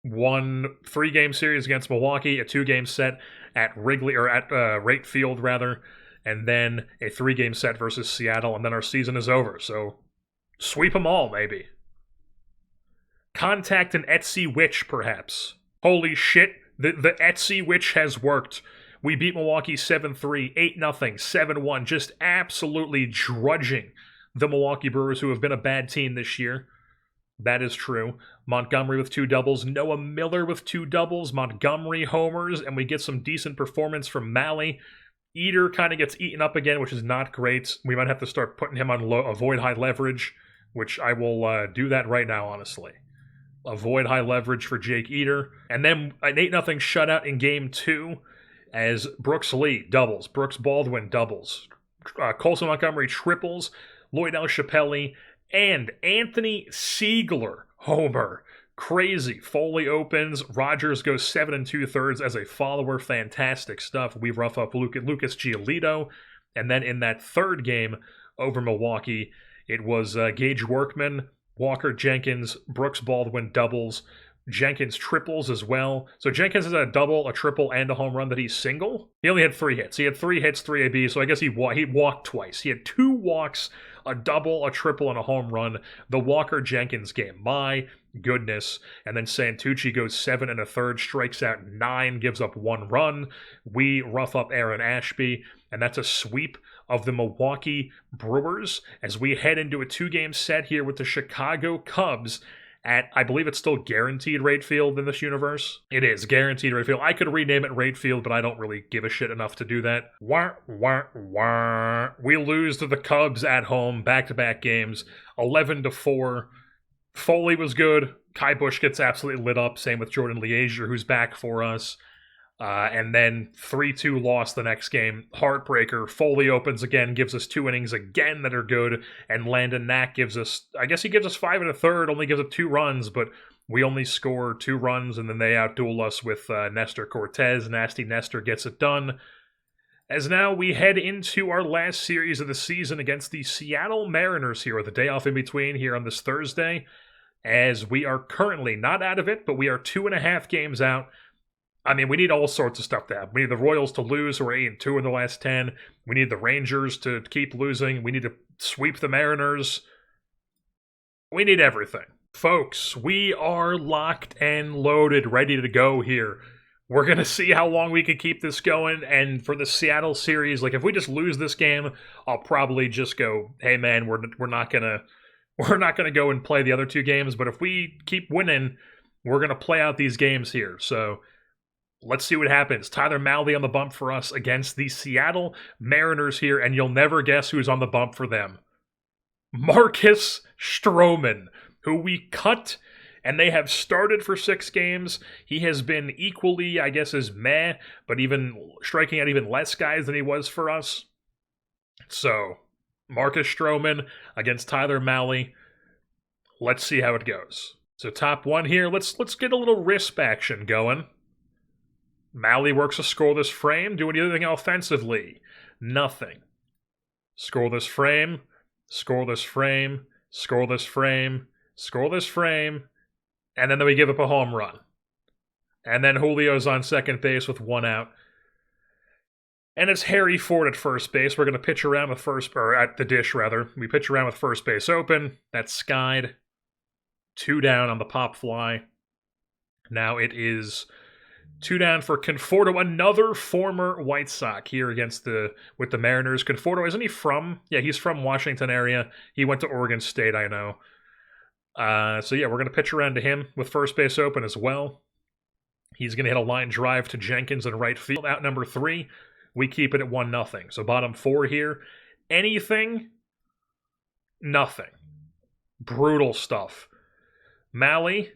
1 3-game series against Milwaukee, a 2-game set at Wrigley, or at Rate Field rather, and then a 3-game set versus Seattle, and then our season is over. So sweep them all, maybe. Contact an Etsy witch, perhaps. Holy shit, the Etsy witch has worked. We beat Milwaukee 7-3, 8-0, 7-1, just absolutely drudging the Milwaukee Brewers, who have been a bad team this year. That is true. Montgomery with 2 doubles. Noah Miller with 2 doubles. Montgomery homers, and we get some decent performance from Malley. Eater kind of gets eaten up again, which is not great. We might have to start putting him on avoid high leverage, which I will do that right now, honestly. Avoid high leverage for Jake Eater. And then an 8-0 shutout in Game 2 as Brooks Lee doubles. Brooks Baldwin doubles. Colson Montgomery triples. Lloyd L. Chappelle and Anthony Siegler homer. Crazy. Foley opens. Rogers goes 7 2/3 as a follower. Fantastic stuff. We rough up Lucas Giolito. And then in that 3rd game over Milwaukee, it was Gage Workman, Walker Jenkins, Brooks Baldwin doubles, Jenkins triples as well. So Jenkins has a double, a triple, and a home run that he's single. He only had 3 hits. He had 3 hits, 3 ABs, so I guess he walked twice. He had 2 walks, a double, a triple, and a home run. The Walker Jenkins game. My goodness. And then Santucci goes 7 1/3, strikes out 9, gives up 1 run. We rough up Aaron Ashby, and that's a sweep of the Milwaukee Brewers as we head into a 2-game set here with the Chicago Cubs at, I believe it's still guaranteed Rate Field in this universe. It is guaranteed Rate Field. I could rename it Rate Field, but I don't really give a shit enough to do that. Wah, wah, wah. We lose to the Cubs at home, back-to-back games, 11-4. Foley was good. Kai Bush gets absolutely lit up. Same with Jordan Liager, who's back for us. And then 3-2 loss the next game. Heartbreaker. Foley opens again, gives us 2 innings again that are good. And Landon Knack gives us, I guess he gives us 5 1/3, only gives up 2 runs, but we only score 2 runs, and then they outduel us with Nestor Cortez. Nasty Nestor gets it done. As now we head into our last series of the season against the Seattle Mariners here, with a day off in between here on this Thursday, as we are currently not out of it, but we are 2.5 games out. I mean, we need all sorts of stuff to happen. We need the Royals to lose, who are 8-2 in the last 10. We need the Rangers to keep losing. We need to sweep the Mariners. We need everything. Folks, we are locked and loaded, ready to go here. We're going to see how long we can keep this going, and for the Seattle series, like, if we just lose this game, I'll probably just go, hey man, we're not going to go and play the other 2 games, but if we keep winning, we're going to play out these games here. So let's see what happens. Tyler Malley on the bump for us against the Seattle Mariners here, and you'll never guess who's on the bump for them. Marcus Stroman, who we cut, and they have started for 6 games. He has been equally, I guess, as meh, but even striking out even less guys than he was for us. So, Marcus Stroman against Tyler Malley. Let's see how it goes. So top 1 here, let's get a little RISP action going. Malley works a scoreless frame. Do anything offensively? Nothing. Scoreless frame, scoreless frame, scoreless frame, scoreless frame, and then we give up a home run. And then Julio's on second base with 1 out. And it's Harry Ford at first base. We're going to pitch around with at the dish, rather. We pitch around with first base open. That's skied. 2 down on the pop fly. Now it is 2 down for Conforto, another former White Sox here with the Mariners. Conforto, isn't he from? Yeah, he's from Washington area. He went to Oregon State, I know. So yeah, we're going to pitch around to him with first base open as well. He's going to hit a line drive to Jenkins in right field. Out number 3. We keep it at 1-0. So bottom 4 here. Anything? Nothing. Brutal stuff. Malley,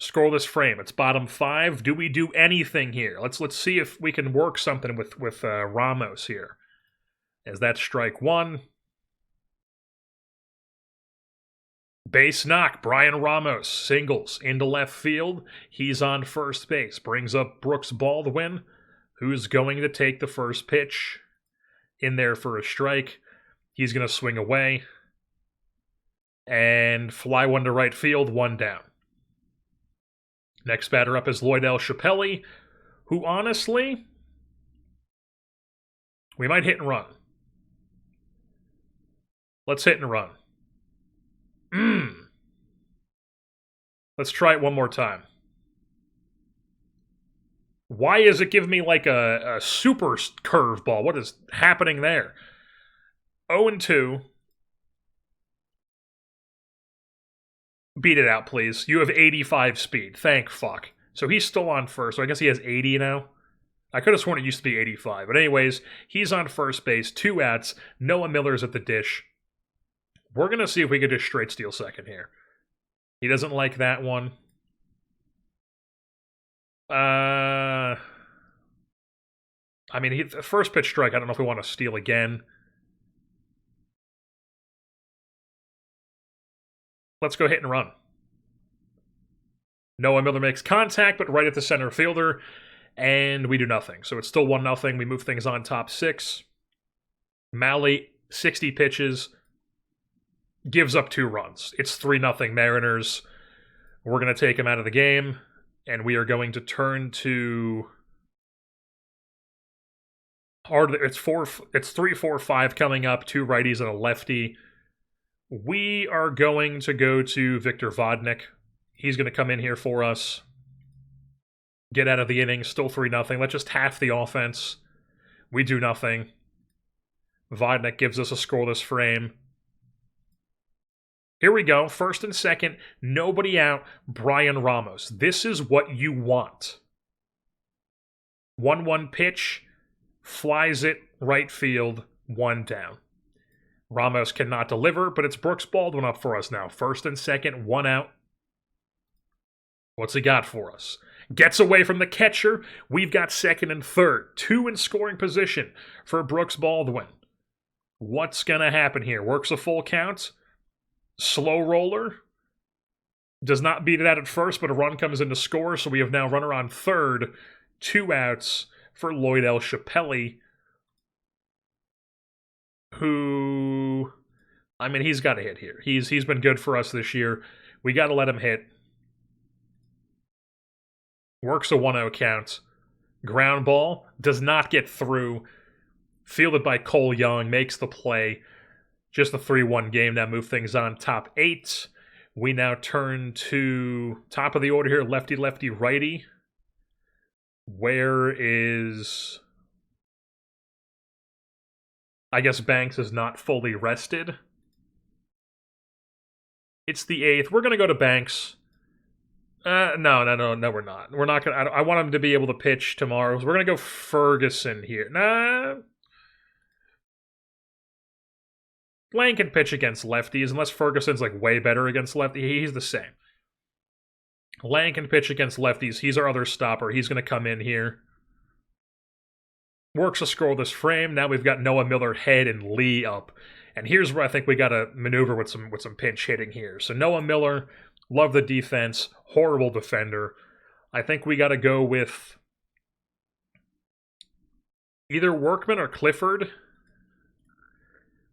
scoreless frame. It's bottom 5. Do we do anything here? Let's see if we can work something with Ramos here. As that's strike 1. Base knock. Brian Ramos singles into left field. He's on first base. Brings up Brooks Baldwin, who's going to take the first pitch in there for a strike. He's going to swing away and fly 1 to right field, 1 down. Next batter up is Lloydell Chappelli, who honestly, we might hit and run. Let's hit and run. Let's try it one more time. Why is it giving me like a super curveball? What is happening there? 0-2. Beat it out, please. You have 85 speed. Thank fuck. So he's still on first, so I guess he has 80 now. I could have sworn it used to be 85. But anyways, he's on first base. 2 outs. Noah Miller's at the dish. We're going to see if we can just straight steal second here. He doesn't like that one. I mean, first pitch strike, I don't know if we want to steal again. Let's go hit and run. Noah Miller makes contact, but right at the center fielder, and we do nothing. So it's still 1-0. We move things on top 6. Malley, 60 pitches, gives up 2 runs. It's 3-0 Mariners. We're going to take him out of the game, and we are going to turn to it's 3-4-5 coming up, 2 righties and a lefty. We are going to go to Victor Vodnik. He's going to come in here for us. Get out of the inning, still 3-0. Let's just half the offense. We do nothing. Vodnik gives us a scoreless frame. Here we go. First and second, nobody out. Brian Ramos. This is what you want. 1-1 pitch. Flies it right field. 1 down. Ramos cannot deliver, but it's Brooks Baldwin up for us now. First and second, 1 out. What's he got for us? Gets away from the catcher. We've got second and third. 2 in scoring position for Brooks Baldwin. What's going to happen here? Works a full count. Slow roller. Does not beat it out at first, but a run comes in to score, so we have now runner on third. 2 outs for Lloydell Chappelli, who, I mean, he's got to hit here. He's been good for us this year. We got to let him hit. Works a 1-0 count. Ground ball. Does not get through. Fielded by Cole Young. Makes the play. Just a 3-1 game. Now move things on top 8. We now turn to top of the order here. Lefty, lefty, righty. Where is... I guess Banks is not fully rested. It's the 8th. We're going to go to Banks. No, we're not. We're not going to... I want him to be able to pitch tomorrow. So we're going to go Ferguson here. Nah. Lane can pitch against lefties, unless Ferguson's like way better against lefties. He's the same. Lang can pitch against lefties. He's our other stopper. He's going to come in here. Works a scoreless frame. Now we've got Noah Miller, Head, and Lee up. And here's where I think we got to maneuver with some pinch hitting here. So Noah Miller, love the defense, horrible defender. I think we got to go with Either Workman or Clifford.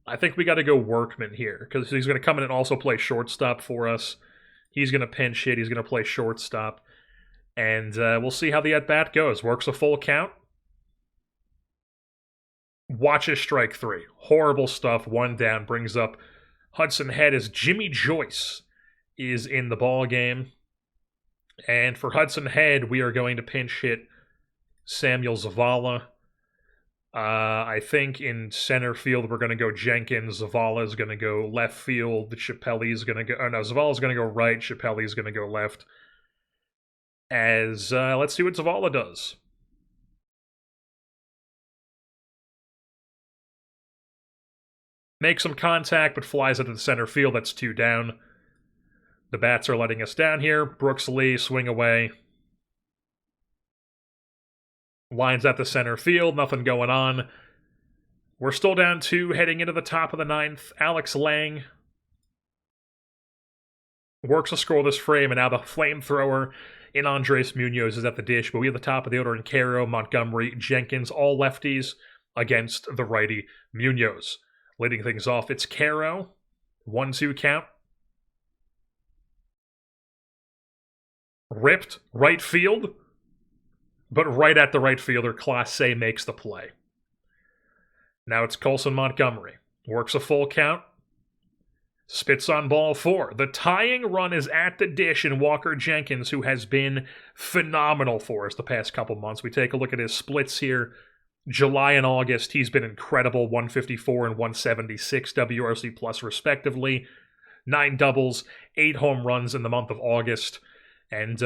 I think we got to go Workman here because he's going to come in and also play shortstop for us. He's going to pinch hit. He's going to play shortstop. And we'll see how the at-bat goes. Works a full count. Watches strike 3. Horrible stuff. 1 down. Brings up Hudson Head as Jimmy Joyce is in the ball game. And for Hudson Head, we are going to pinch hit Samuel Zavala. I think in center field, we're going to go Jenkins. Zavala is going to go left field. Chappelli is going to go... Oh, no, Zavala is going to go right. Chappelli is going to go left. As, let's see what Zavala does. Makes some contact, but flies into the center field. That's 2 down. The bats are letting us down here. Brooks Lee, swing away. Lines at the center field, nothing going on. We're still down 2, heading into the top of the 9th. Alex Lang works a scoreless frame, and now the flamethrower in Andres Munoz is at the dish. But we have the top of the order in Caro, Montgomery, Jenkins, all lefties against the righty Munoz. Leading things off, it's Caro. 1-2 count. Ripped, right field. But right at the right fielder, Clase makes the play. Now it's Colson Montgomery. Works a full count. Spits on ball 4. The tying run is at the dish in Walker Jenkins, who has been phenomenal for us the past couple months. We take a look at his splits here. July and August, he's been incredible. 154 and 176 WRC plus respectively. 9 doubles, 8 home runs in the month of August. And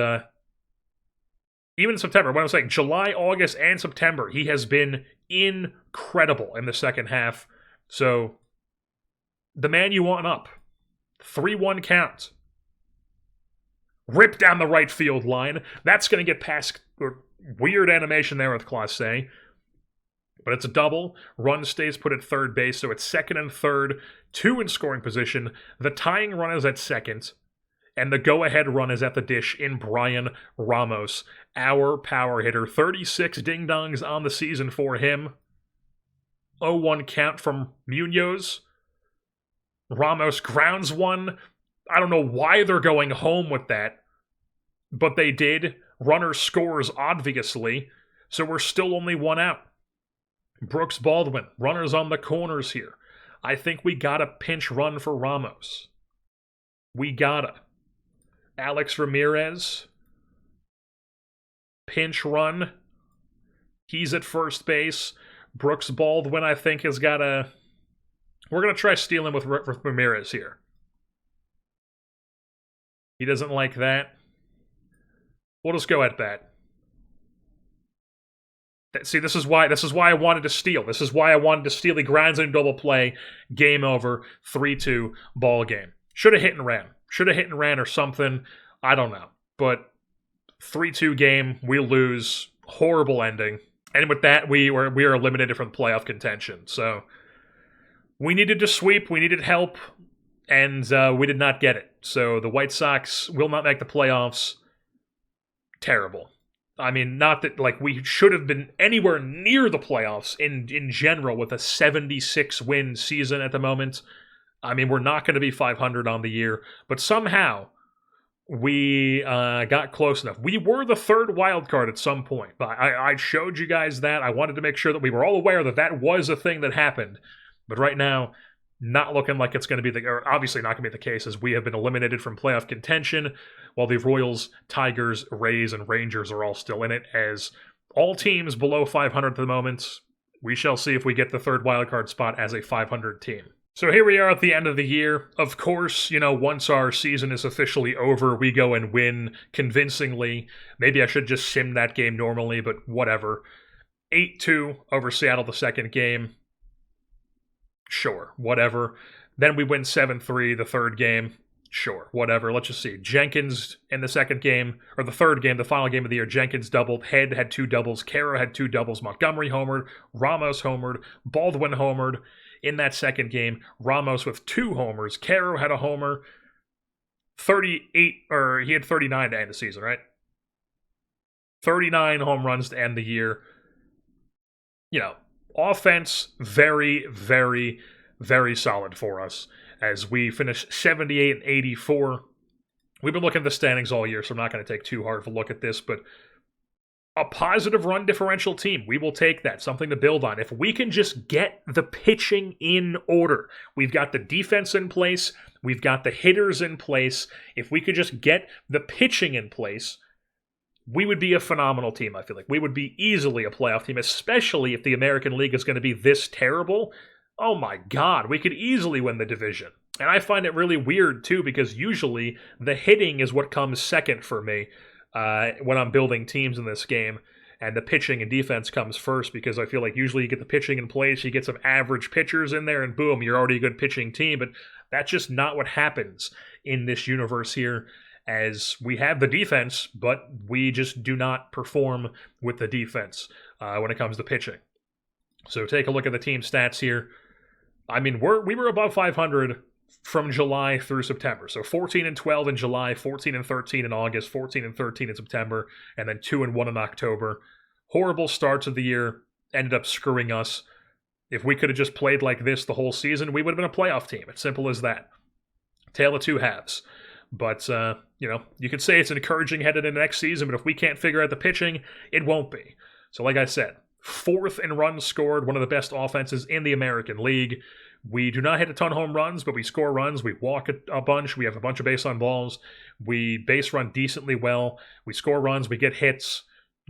even September, what I'm saying, July, August, and September, he has been incredible in the second half. So, the man you want up. 3-1 count. Rip down the right field line. That's going to get past weird animation there with Clase. But it's a double. Run stays put at third base, so it's second and third. 2 in scoring position. The tying run is at second. And the go-ahead run is at the dish in Brian Ramos, our power hitter. 36 ding-dongs on the season for him. 0-1 count from Munoz. Ramos grounds one. I don't know why they're going home with that, but they did. Runner scores, obviously, so we're still only 1 out. Brooks Baldwin, runners on the corners here. I think we gotta pinch run for Ramos. We gotta. Alex Ramirez, pinch run. He's at first base. Brooks Baldwin, I think, has got a... We're going to try stealing with Ramirez here. He doesn't like that. We'll just go at bat. See, this is why I wanted to steal. This is why I wanted to steal. He grounds in double play. Game over. 3-2 ball game. Should have hit and ran. Should have hit and ran or something. I don't know. But 3-2 game. We lose. Horrible ending. And with that, we are eliminated from playoff contention. So we needed to sweep. We needed help. And we did not get it. So the White Sox will not make the playoffs. Terrible. I mean, not that, like, we should have been anywhere near the playoffs in general with a 76-win season at the moment. I mean, we're not going to be 500 on the year, but somehow we got close enough. We were the third wild card at some point. I showed you guys that. I wanted to make sure that we were all aware that that was a thing that happened. But right now, not looking like it's going to be or obviously not going to be the case, as we have been eliminated from playoff contention, while the Royals, Tigers, Rays, and Rangers are all still in it, as all teams below 500 at the moment. We shall see if we get the third wildcard spot as a 500 team. So here we are at the end of the year. Of course, you know, once our season is officially over, we go and win convincingly. Maybe I should just sim that game normally, but whatever. 8-2 over Seattle the second game. Sure, whatever. Then we win 7-3 the third game. Sure, whatever. Let's just see. Jenkins in the second game, or the third game, the final game of the year, Jenkins doubled. Head had 2 doubles. Caro had 2 doubles. Montgomery homered. Ramos homered. Baldwin homered. In that second game, Ramos with 2 homers. Caro had a homer. 38, or he had 39 to end the season, right? 39 home runs to end the year. You know, Offense, very, very, very solid for us as we finished 78 and 84. We've been looking at the standings all year, so I'm not going to take too hard of a look at this, but a positive run differential team. We will take that. Something to build on. If we can just get the pitching in order, we've got the defense in place, we've got the hitters in place. If we could just get the pitching in place, we would be a phenomenal team, I feel like. We would be easily a playoff team, especially if the American League is going to be this terrible. Oh my God, we could easily win the division. And I find it really weird, too, because usually the hitting is what comes second for me. When I'm building teams in this game, and the pitching and defense comes first, because I feel like usually you get the pitching in place, you get some average pitchers in there, and boom, you're already a good pitching team, but that's just not what happens in this universe here, as we have the defense, but we just do not perform with the defense when it comes to pitching. So take a look at the team stats here. I mean, we were above 500 from July through September. So 14 and 12 in July, 14 and 13 in August, 14 and 13 in September, and then 2 and 1 in October. Horrible starts of the year, ended up screwing us. If we could have just played like this the whole season, we would have been a playoff team. It's simple as that. Tale of two halves. But, you could say it's encouraging headed into next season, but if we can't figure out the pitching, it won't be. So like I said, 4th in runs scored, one of the best offenses in the American League. We do not hit a ton of home runs, but we score runs. We walk a bunch. We have a bunch of base on balls. We base run decently well. We score runs. We get hits.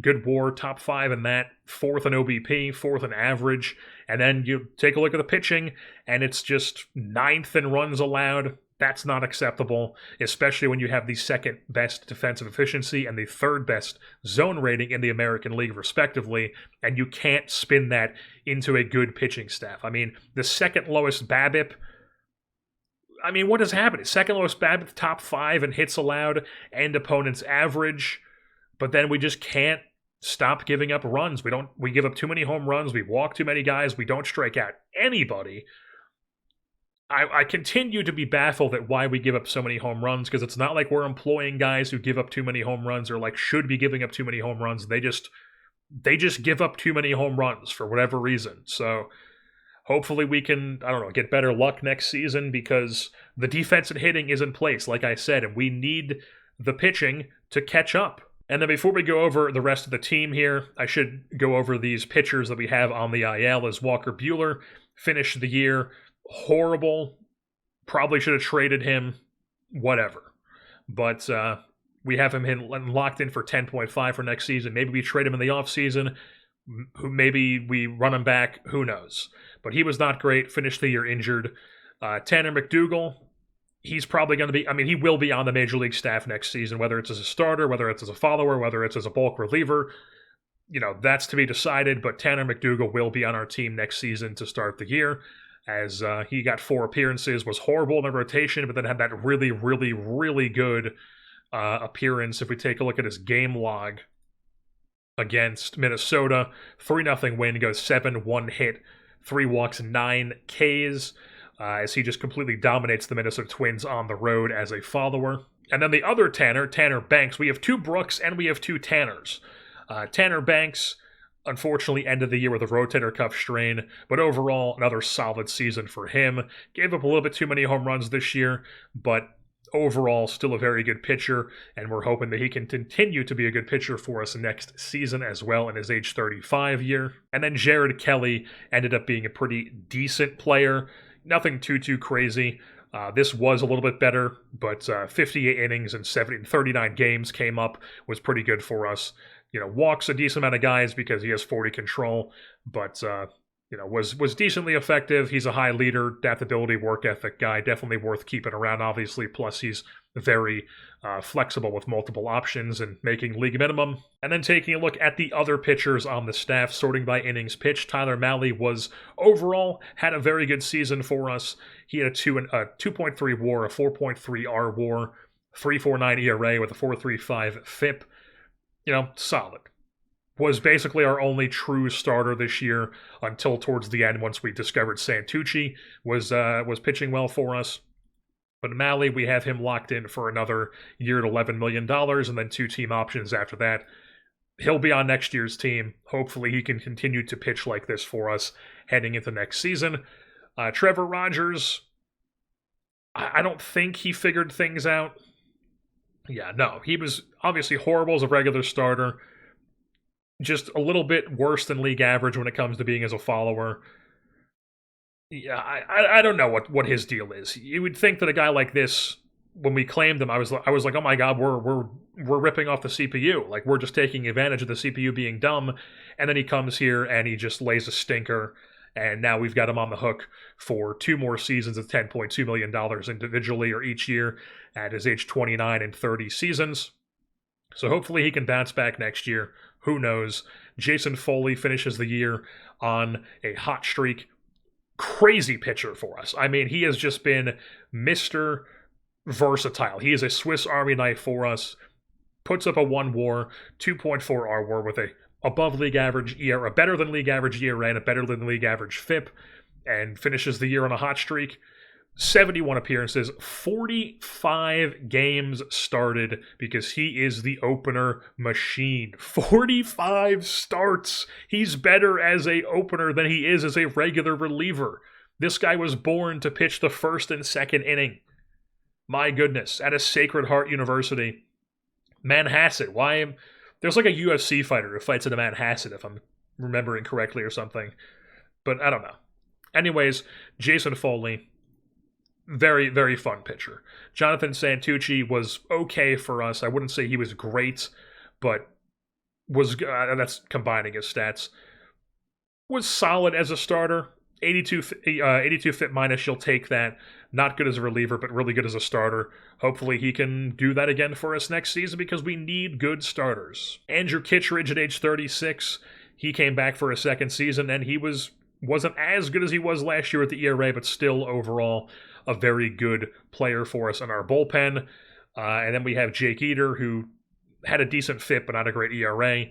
Good WAR, top 5 in that. 4th in OBP, 4th in average. And then you take a look at the pitching, and it's just 9th in runs allowed. That's not acceptable, especially when you have the 2nd best defensive efficiency and the 3rd best zone rating in the American League, respectively, and you can't spin that into a good pitching staff. I mean, the 2nd lowest BABIP, I mean, what has happened? 2nd lowest BABIP, top 5 in hits allowed and opponent's average, but then we just can't stop giving up runs. We give up too many home runs, we walk too many guys, we don't strike out anybody. I continue to be baffled at why we give up so many home runs, because it's not like we're employing guys who give up too many home runs or like should be giving up too many home runs. They just give up too many home runs for whatever reason. So hopefully we can, get better luck next season, because the defense and hitting is in place, like I said, and we need the pitching to catch up. And then before we go over the rest of the team here, I should go over these pitchers that we have on the IL. As Walker Buehler finished the year horrible. Probably should have traded him, whatever. But we have him locked in for 10.5 for next season. Maybe we trade him in the offseason. Maybe we run him back. Who knows? But he was not great. Finished the year injured. Tanner McDougal, he's probably going to be, he will be on the Major League staff next season, whether it's as a starter, whether it's as a follower, whether it's as a bulk reliever. That's to be decided, but Tanner McDougal will be on our team next season to start the year, as he got 4 appearances, was horrible in the rotation, but then had that really, really, really good appearance. If we take a look at his game log against Minnesota, 3-0 win, goes 7, 1 hit, 3 walks, 9 Ks, as he just completely dominates the Minnesota Twins on the road as a follower. And then the other Tanner, Tanner Banks, we have 2 Brooks and we have 2 Tanners. Tanner Banks, unfortunately, ended the year with a rotator cuff strain, but overall, another solid season for him. Gave up a little bit too many home runs this year, but overall, still a very good pitcher, and we're hoping that he can continue to be a good pitcher for us next season as well in his age 35 year. And then Jared Kelly ended up being a pretty decent player. Nothing too crazy. This was a little bit better, but 58 innings and 39 games came up, was pretty good for us. Walks a decent amount of guys because he has 40 control, but, was decently effective. He's a high leader, adaptability, work ethic guy, definitely worth keeping around, obviously. Plus, he's very flexible with multiple options and making league minimum. And then taking a look at the other pitchers on the staff, sorting by innings pitched, Tyler Mahle had a very good season for us. He had a 2.3 WAR, a 4.3 R WAR, 3.49 ERA with a 4.35 FIP. Solid. Was basically our only true starter this year until towards the end, once we discovered Santucci was pitching well for us. But Mahle, we have him locked in for another year at $11 million, and then 2 team options after that. He'll be on next year's team. Hopefully he can continue to pitch like this for us heading into next season. Trevor Rogers, I don't think he figured things out. Yeah, no, he was obviously horrible as a regular starter. Just a little bit worse than league average when it comes to being as a follower. Yeah, I don't know what his deal is. You would think that a guy like this, when we claimed him, I was like, oh my god, we're ripping off the CPU. Like, we're just taking advantage of the CPU being dumb. And then he comes here and he just lays a stinker. And now we've got him on the hook for 2 more seasons of $10.2 million individually or each year at his age 29 and 30 seasons. So hopefully he can bounce back next year. Who knows? Jason Foley finishes the year on a hot streak. Crazy pitcher for us. I mean, he has just been Mr. Versatile. He is a Swiss Army knife for us. Puts up a 1 WAR, 2.4 R WAR with a above league average ERA, a better than league average ERA, and a better than league average FIP, and finishes the year on a hot streak. 71 appearances, 45 games started because he is the opener machine. 45 starts. He's better as a opener than he is as a regular reliever. This guy was born to pitch the first and second inning. My goodness, at a Sacred Heart University. Manhasset. Why? There's like a UFC fighter who fights at a Manhasset, if I'm remembering correctly or something. But I don't know. Anyways, Jason Foley, very, very fun pitcher. Jonathan Santucci was okay for us. I wouldn't say he was great, but was that's combining his stats. Was solid as a starter. 82 FIP minus, you'll take that. Not good as a reliever, but really good as a starter. Hopefully he can do that again for us next season because we need good starters. Andrew Kittredge at age 36, he came back for a second season, and he wasn't as good as he was last year at the ERA, but still overall a very good player for us in our bullpen. And then we have Jake Eater, who had a decent FIP, but not a great ERA.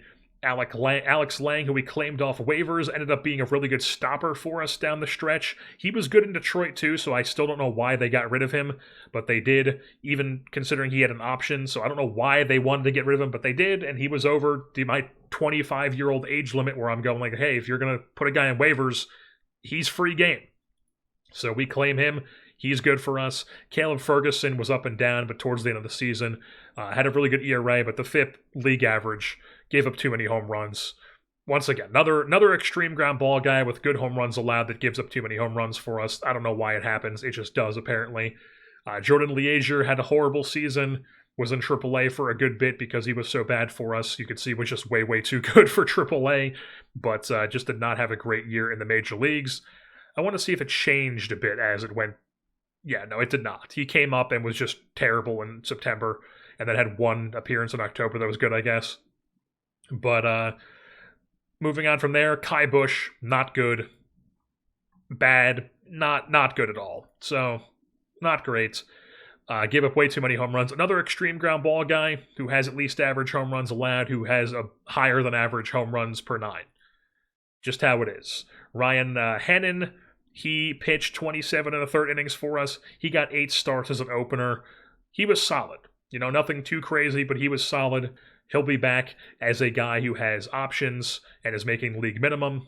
Alex Lang, who we claimed off waivers, ended up being a really good stopper for us down the stretch. He was good in Detroit too, so I still don't know why they got rid of him, but they did, even considering he had an option, so I don't know why they wanted to get rid of him, but they did, and he was over my 25-year-old age limit where I'm going like, hey, if you're going to put a guy in waivers, he's free game. So we claim him. He's good for us. Caleb Ferguson was up and down, but towards the end of the season, had a really good ERA, but the FIP league average, gave up too many home runs. Once again, another extreme ground ball guy with good home runs allowed that gives up too many home runs for us. I don't know why it happens. It just does, apparently. Jordan Liager had a horrible season, was in AAA for a good bit because he was so bad for us. You could see he was just way, way too good for AAA, but just did not have a great year in the major leagues. I want to see if it changed a bit as it went. Yeah, no, it did not. He came up and was just terrible in September, and then had 1 appearance in October that was good, I guess. But moving on from there, Kai Bush, not good. Bad, not good at all. So, not great. Gave up way too many home runs. Another extreme ground ball guy who has at least average home runs allowed, who has a higher than average home runs per 9. Just how it is. Ryan Hennon, he pitched 27 1/3 innings for us. He got 8 starts as an opener. He was solid. Nothing too crazy, but he was solid. He'll be back as a guy who has options and is making league minimum.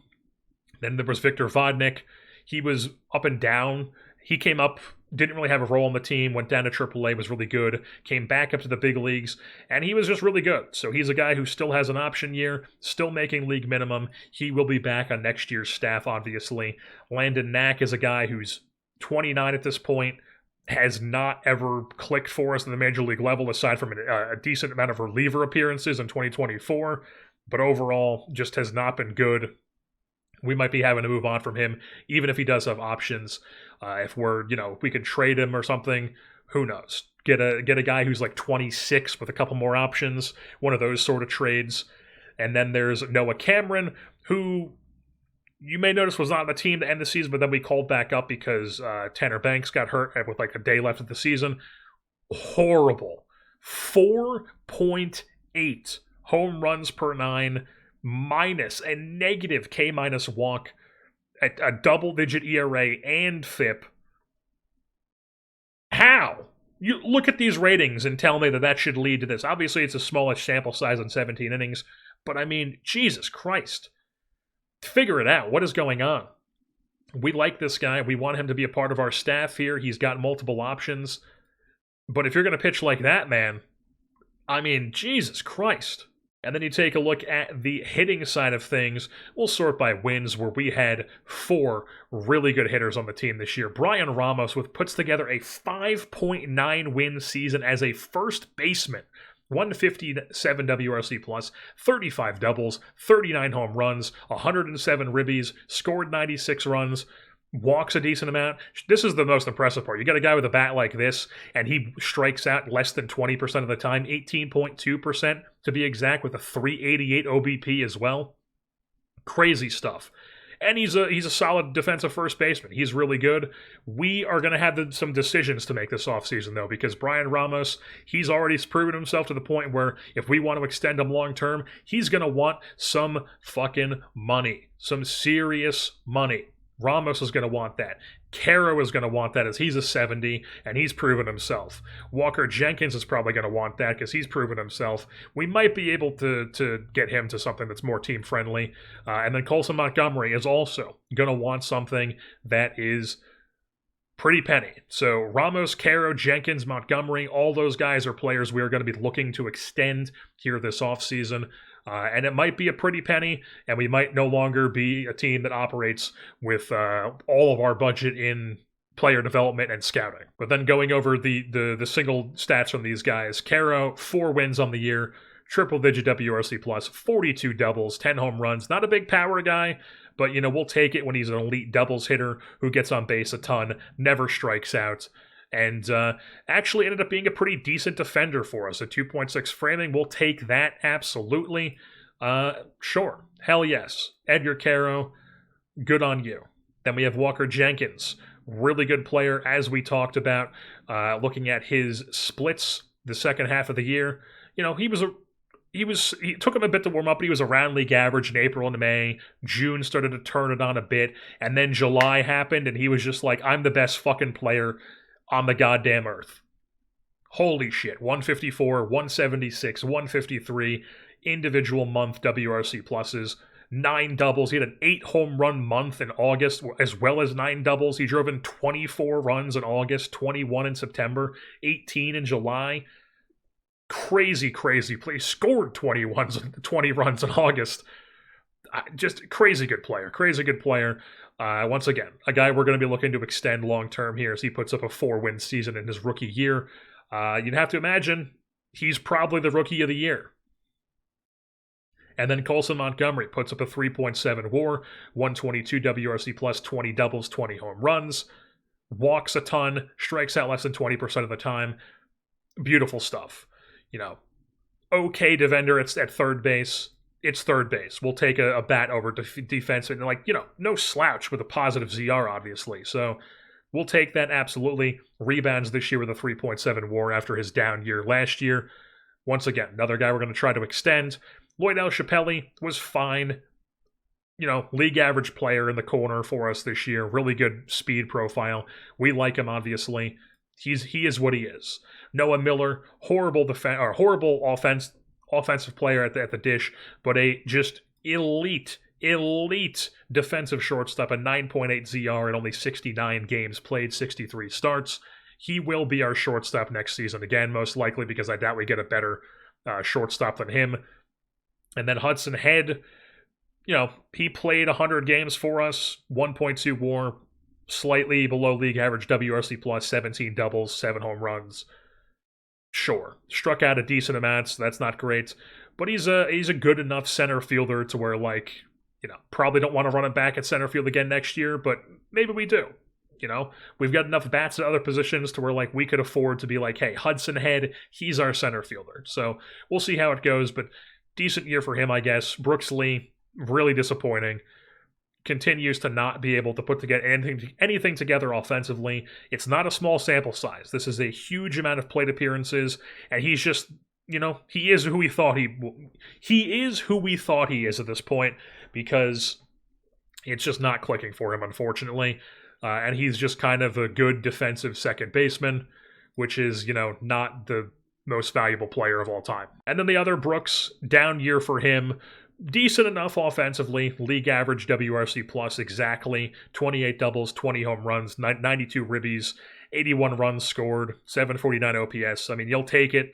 Then there was Victor Vodnik. He was up and down. He came up, didn't really have a role on the team, went down to AAA, was really good, came back up to the big leagues, and he was just really good. So he's a guy who still has an option year, still making league minimum. He will be back on next year's staff, obviously. Landon Knack is a guy who's 29 at this point, has not ever clicked for us in the major league level, aside from a decent amount of reliever appearances in 2024, but overall just has not been good. We might be having to move on from him, even if he does have options. If we could trade him or something, who knows? Get a guy who's like 26 with a couple more options, one of those sort of trades. And then there's Noah Cameron, who you may notice was not on the team to end the season, but then we called back up because Tanner Banks got hurt with like a day left of the season. Horrible. 4.8 home runs per 9, minus a negative K- walk, a double-digit ERA and FIP. How? You look at these ratings and tell me that should lead to this. Obviously, it's a smallish sample size on 17 innings, But I mean, Jesus Christ. Figure it out. What is going on? We like this guy. We want him to be a part of our staff here. He's got multiple options. But if you're going to pitch like that, man, I mean, Jesus Christ. And then you take a look at the hitting side of things. We'll sort by wins, where we had 4 really good hitters on the team this year. Brian Ramos puts together a 5.9 win season as a first baseman. 157 WRC plus, 35 doubles, 39 home runs, 107 ribbies, scored 96 runs, walks a decent amount. This is the most impressive part. You got a guy with a bat like this, and he strikes out less than 20% of the time, 18.2% to be exact, with a 388 OBP as well. Crazy stuff. And he's a solid defensive first baseman. He's really good. We are going to have some decisions to make this offseason, though, because Brian Ramos, he's already proven himself to the point where if we want to extend him long term, he's going to want some fucking money. Some serious money. Ramos is going to want that. Caro is going to want that, as he's a 70, and he's proven himself. Walker Jenkins is probably going to want that because he's proven himself. We might be able to get him to something that's more team-friendly. And then Colson Montgomery is also going to want something that is pretty penny. So Ramos, Caro, Jenkins, Montgomery, all those guys are players we are going to be looking to extend here this offseason. And it might be a pretty penny, and we might no longer be a team that operates with all of our budget in player development and scouting. But then going over the single stats from these guys, Caro, 4 wins on the year, triple-digit WRC plus, 42 doubles, 10 home runs. Not a big power guy, but, you know, we'll take it when he's an elite doubles hitter who gets on base a ton, never strikes out. And actually ended up being a pretty decent defender for us. A 2.6 framing, we'll take that, absolutely. Sure, hell yes. Edgar Caro, good on you. Then we have Walker Jenkins, really good player, as we talked about. Looking at his splits the second half of the year, you know, it took him a bit to warm up, but he was around league average in April and May. June started to turn it on a bit, and then July happened, and he was just like, I'm the best fucking player on the goddamn earth. Holy shit. 154, 176, 153 individual month WRC pluses, 9 doubles. He had an 8 home run month in August, as well as 9 doubles. He drove in 24 runs in August, 21 in September, 18 in July. Crazy play. He scored 20 runs in August. Just crazy good player. Once again, a guy we're going to be looking to extend long-term here as he puts up a 4-win season in his rookie year. You'd have to imagine he's probably the rookie of the year. And then Colson Montgomery puts up a 3.7 WAR, 122 WRC plus, 20 doubles, 20 home runs, walks a ton, strikes out less than 20% of the time. Beautiful stuff. You know, okay defender at third base. It's third base. We'll take a bat over defense, and like, you know, no slouch with a positive ZR, obviously. So we'll take that, absolutely. Rebounds this year with a 3.7 WAR after his down year last year. Once again, another guy we're going to try to extend. Lloyd L. Chappelli was fine. You know, league average player in the corner for us this year. Really good speed profile. We like him, obviously. He is what he is. Noah Miller, horrible offensive player at the dish, but a just elite defensive shortstop, a 9.8 ZR in only 69 games played, 63 starts. He will be our shortstop next season again, most likely, because I doubt we get a better shortstop than him. And then Hudson Head, you know, he played 100 games for us, 1.2 WAR, slightly below league average WRC plus, 17 doubles, 7 home runs. Sure, struck out a decent amount, so that's not great, but he's a good enough center fielder to where, like, you know, probably don't want to run him back at center field again next year, but maybe we do. You know, we've got enough bats at other positions to where, like, we could afford to be like, hey, Hudson Head, he's our center fielder. So we'll see how it goes, but decent year for him, I guess. Brooks Lee, really disappointing. Continues to not be able to put together anything together offensively. It's not a small sample size. This is a huge amount of plate appearances, and he's just, you know, he is who we thought he is at this point, because it's just not clicking for him, unfortunately. And he's just kind of a good defensive second baseman, which is, you know, not the most valuable player of all time. And then the other Brooks, down year for him. Decent enough offensively, league average WRC plus exactly, 28 doubles, 20 home runs, 92 ribbies, 81 runs scored, 749 OPS. I mean, you'll take it.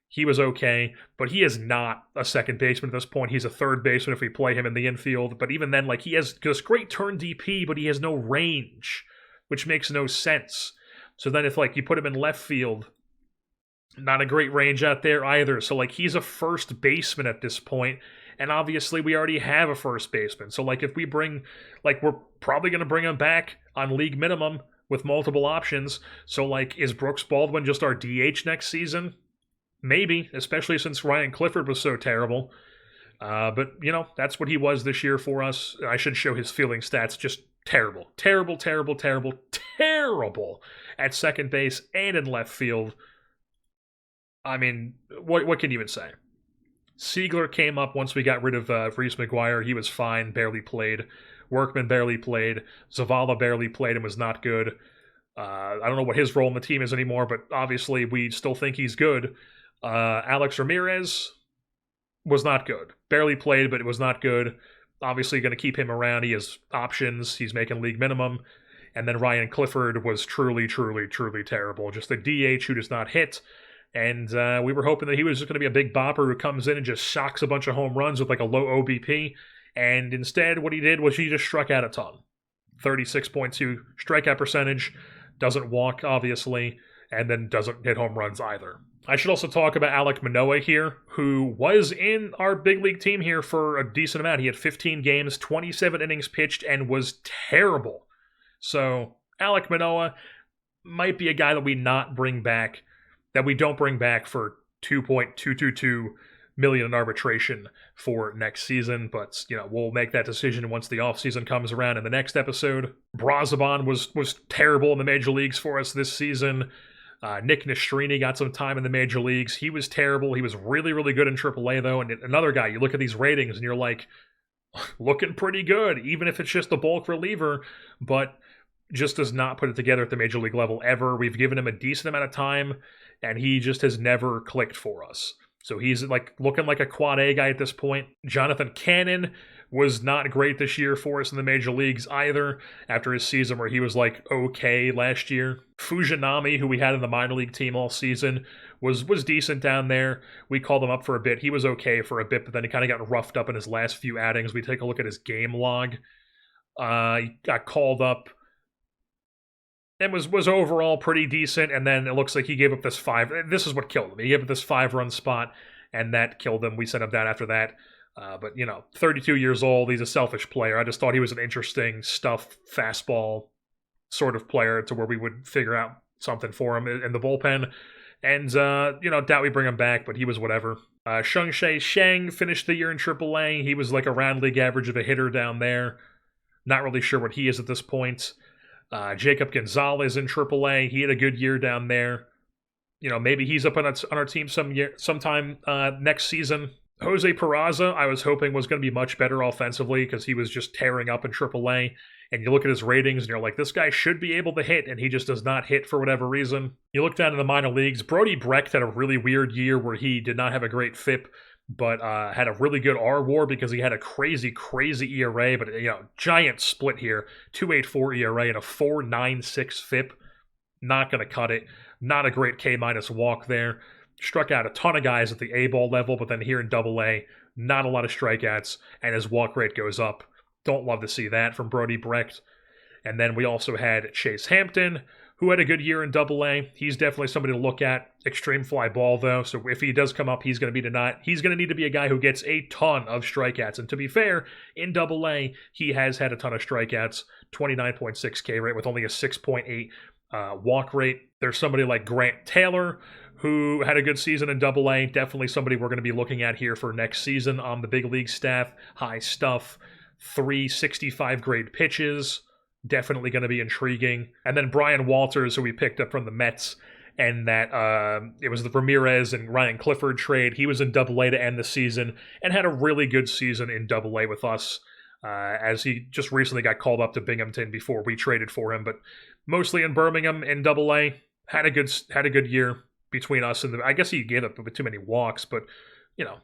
He was okay, but he is not a second baseman at this point. He's a third baseman if we play him in the infield. But even then, like, he has this great turn DP, but he has no range, which makes no sense. So then if, like, you put him in left field, not a great range out there either. So, like, he's a first baseman at this point, and obviously we already have a first baseman. So, like, if we bring, like, we're probably going to bring him back on league minimum with multiple options. So, like, is Brooks Baldwin just our DH next season? Maybe, especially since Ryan Clifford was so terrible. But, you know, that's what he was this year for us. I should show his fielding stats. Just terrible. Terrible, terrible, terrible, terrible at second base and in left field. I mean, what can you even say? Siegler came up once we got rid of Reese McGuire. He was fine, barely played. Workman barely played. Zavala barely played and was not good. I don't know what his role in the team is anymore, but obviously we still think he's good. Alex Ramirez was not good. Barely played, but it was not good. Obviously going to keep him around. He has options. He's making league minimum. And then Ryan Clifford was truly, truly, truly terrible. Just a DH who does not hit. And we were hoping that he was just going to be a big bopper who comes in and just shocks a bunch of home runs with like a low OBP. And instead, what he did was he just struck out a ton. 36.2 strikeout percentage. Doesn't walk, obviously. And then doesn't hit home runs either. I should also talk about Alek Manoah here, who was in our big league team here for a decent amount. He had 15 games, 27 innings pitched, and was terrible. So Alek Manoah might be a guy that we don't bring back for $2.222 million in arbitration for next season. But, you know, we'll make that decision once the offseason comes around in the next episode. Brazoban was terrible in the major leagues for us this season. Nick Nastrini got some time in the major leagues. He was terrible. He was really, really good in AAA, though. And another guy, you look at these ratings and you're like, looking pretty good, even if it's just a bulk reliever, but just does not put it together at the major league level ever. We've given him a decent amount of time, and he just has never clicked for us. So he's like looking like a quad A guy at this point. Jonathan Cannon was not great this year for us in the major leagues either, after his season where he was like okay last year. Fujinami, who we had in the minor league team all season, was decent down there. We called him up for a bit. He was okay for a bit, but then he kind of got roughed up in his last few outings. We take a look at his game log. He got called up and was overall pretty decent, and then it looks like he gave up this this is what killed him. He gave up this 5-run spot, and that killed him. We sent him down after that. But, you know, 32 years old, he's a selfish player. I just thought he was an interesting stuff, fastball sort of player to where we would figure out something for him in the bullpen. And, you know, doubt we bring him back, but he was whatever. Sheng-Shai Sheng finished the year in AAA. He was like around league average of a hitter down there. Not really sure what he is at this point. Jacob Gonzalez in AAA. He had a good year down there. You know, maybe he's up on our team sometime next season. Jose Peraza, I was hoping was going to be much better offensively because he was just tearing up in AAA. And you look at his ratings and you're like, this guy should be able to hit, and he just does not hit for whatever reason. You look down in the minor leagues, Brody Brecht had a really weird year where he did not have a great FIP, but had a really good R-WAR because he had a crazy, crazy ERA, but, you know, giant split here. 2.84 ERA and a 4.96 FIP. Not going to cut it. Not a great K- walk there. Struck out a ton of guys at the A-ball level, but then here in AA, not a lot of strikeouts, and his walk rate goes up. Don't love to see that from Brody Brecht. And then we also had Chase Hampton, who had a good year in AA. He's definitely somebody to look at. Extreme fly ball, though, so if he does come up, he's going to need to be a guy who gets a ton of strikeouts. And to be fair, in AA, he has had a ton of strikeouts, 29.6 K rate with only a 6.8 walk rate. There's somebody like Grant Taylor, who had a good season in AA. Definitely somebody we're going to be looking at here for next season on the big league staff. High stuff. 365 grade pitches. Definitely going to be intriguing. And then Brian Walters, who we picked up from the Mets, and that it was the Ramirez and Ryan Clifford trade. He was in AA to end the season and had a really good season in AA with us, as he just recently got called up to Binghamton before we traded for him, but mostly in Birmingham in AA. Had a good year. between us and I guess he gave up a bit too many walks, but, you know,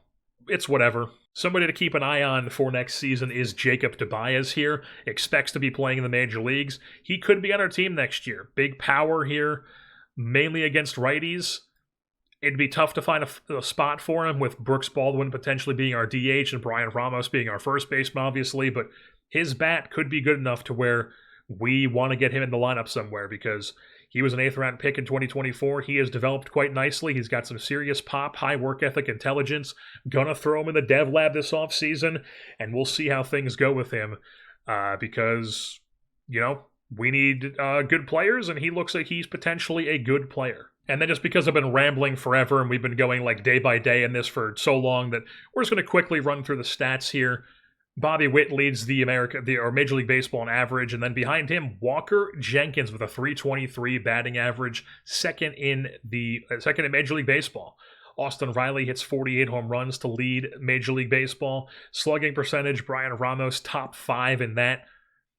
it's whatever. Somebody to keep an eye on for next season is Jacob Tobias here. Expects to be playing in the major leagues. He could be on our team next year. Big power here, mainly against righties. It'd be tough to find a spot for him with Brooks Baldwin potentially being our DH and Brian Ramos being our first baseman, obviously, but his bat could be good enough to where we want to get him in the lineup somewhere because he was an 8th round pick in 2024. He has developed quite nicely. He's got some serious pop, high work ethic, intelligence. Gonna throw him in the dev lab this offseason, and we'll see how things go with him because, you know, we need good players, and he looks like he's potentially a good player. And then just because I've been rambling forever and we've been going like day by day in this for so long that we're just going to quickly run through the stats here. Bobby Witt leads the Major League Baseball in average, and then behind him, Walker Jenkins with a .323 batting average, second in Major League Baseball. Austin Riley hits 48 home runs to lead Major League Baseball. Slugging percentage, Brian Ramos top 5 in that.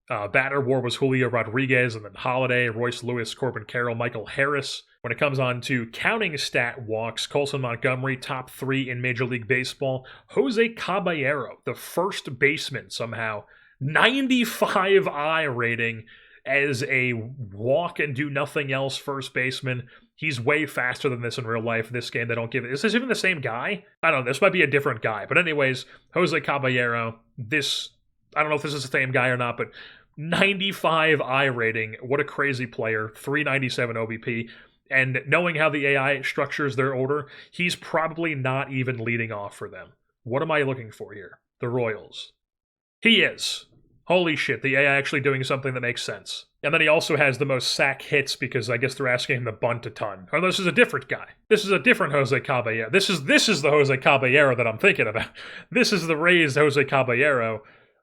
Batter war was Julio Rodriguez, and then Holiday, Royce Lewis, Corbin Carroll, Michael Harris. When it comes on to counting stat walks, Colson Montgomery, top 3 in Major League Baseball. Jose Caballero, the first baseman somehow, 95 I rating as a walk and do nothing else first baseman. He's way faster than this in real life. This game, they don't give it. Is this even the same guy? I don't know. This might be a different guy. But anyways, Jose Caballero, I don't know if this is the same guy or not, but 95 I rating. What a crazy player. 397 OBP. And knowing how the AI structures their order, he's probably not even leading off for them. What am I looking for here? The Royals. He is. Holy shit, the AI actually doing something that makes sense. And then he also has the most sack hits because I guess they're asking him to bunt a ton. Oh, this is a different guy. This is a different Jose Caballero. This is the Jose Caballero that I'm thinking about. This is the raised Jose Caballero.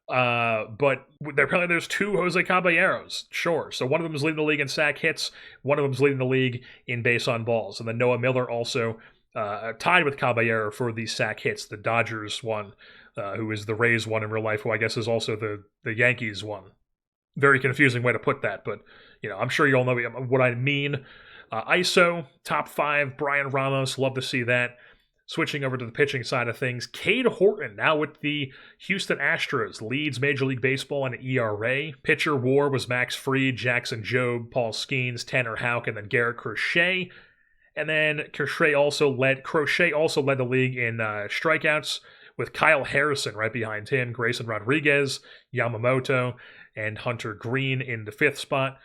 But apparently there's 2 Jose Caballeros, sure. So one of them is leading the league in sack hits, one of them is leading the league in base on balls, and then Noah Miller also tied with Caballero for the sack hits. The Dodgers one, who is the Rays one in real life, who I guess is also the Yankees one. Very confusing way to put that, but you know, I'm sure you all know what I mean. ISO top 5, Brian Ramos, love to see that. Switching over to the pitching side of things, Cade Horton, now with the Houston Astros, leads Major League Baseball in ERA. Pitcher WAR was Max Fried, Jackson Jobe, Paul Skeens, Tanner Houck, and then Garrett Crochet. And then Crochet also led the league in strikeouts with Kyle Harrison right behind him, Grayson Rodriguez, Yamamoto, and Hunter Green in the 5th spot.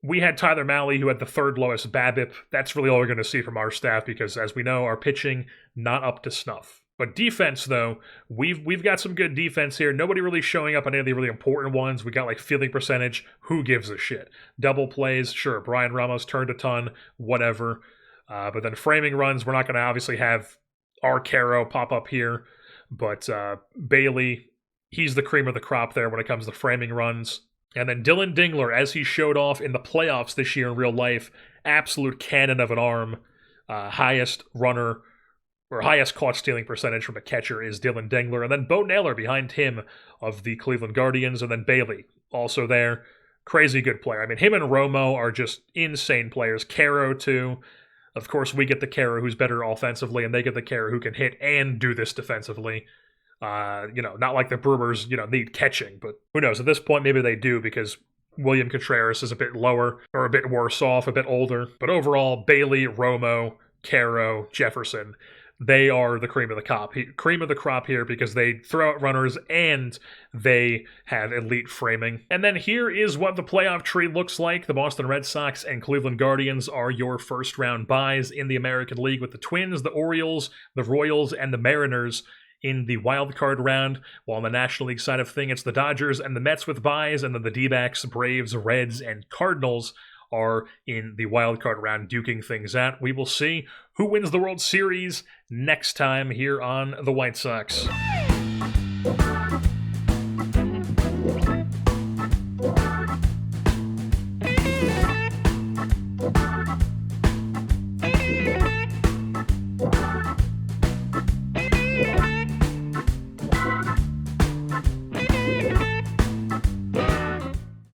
We had Tyler Mahle, who had the 3rd lowest BABIP. That's really all we're going to see from our staff because, as we know, our pitching not up to snuff. But defense, though, we've got some good defense here. Nobody really showing up on any of the really important ones. We got like fielding percentage. Who gives a shit? Double plays, sure. Brian Ramos turned a ton, whatever. But then framing runs, we're not going to obviously have Arcaro pop up here. But Bailey, he's the cream of the crop there when it comes to framing runs. And then Dylan Dingler, as he showed off in the playoffs this year in real life, absolute cannon of an arm. Highest runner, or highest caught stealing percentage from a catcher is Dylan Dingler. And then Bo Naylor behind him of the Cleveland Guardians. And then Bailey, also there. Crazy good player. I mean, him and Romo are just insane players. Caro, too. Of course, we get the Caro who's better offensively, and they get the Caro who can hit and do this defensively. Not like the Brewers, need catching, but who knows? At this point, maybe they do because William Contreras is a bit lower or a bit worse off, a bit older. But overall, Bailey, Romo, Caro, Jefferson, they are the cream of the crop here because they throw out runners and they have elite framing. And then here is what the playoff tree looks like. The Boston Red Sox and Cleveland Guardians are your first round buys in the American League, with the Twins, the Orioles, the Royals, and the Mariners in the wild card round, while on the National League side of things, it's the Dodgers and the Mets with buys, and then the D-backs, Braves, Reds, and Cardinals are in the wild card round duking things out. We will see who wins the World Series next time here on the White Sox.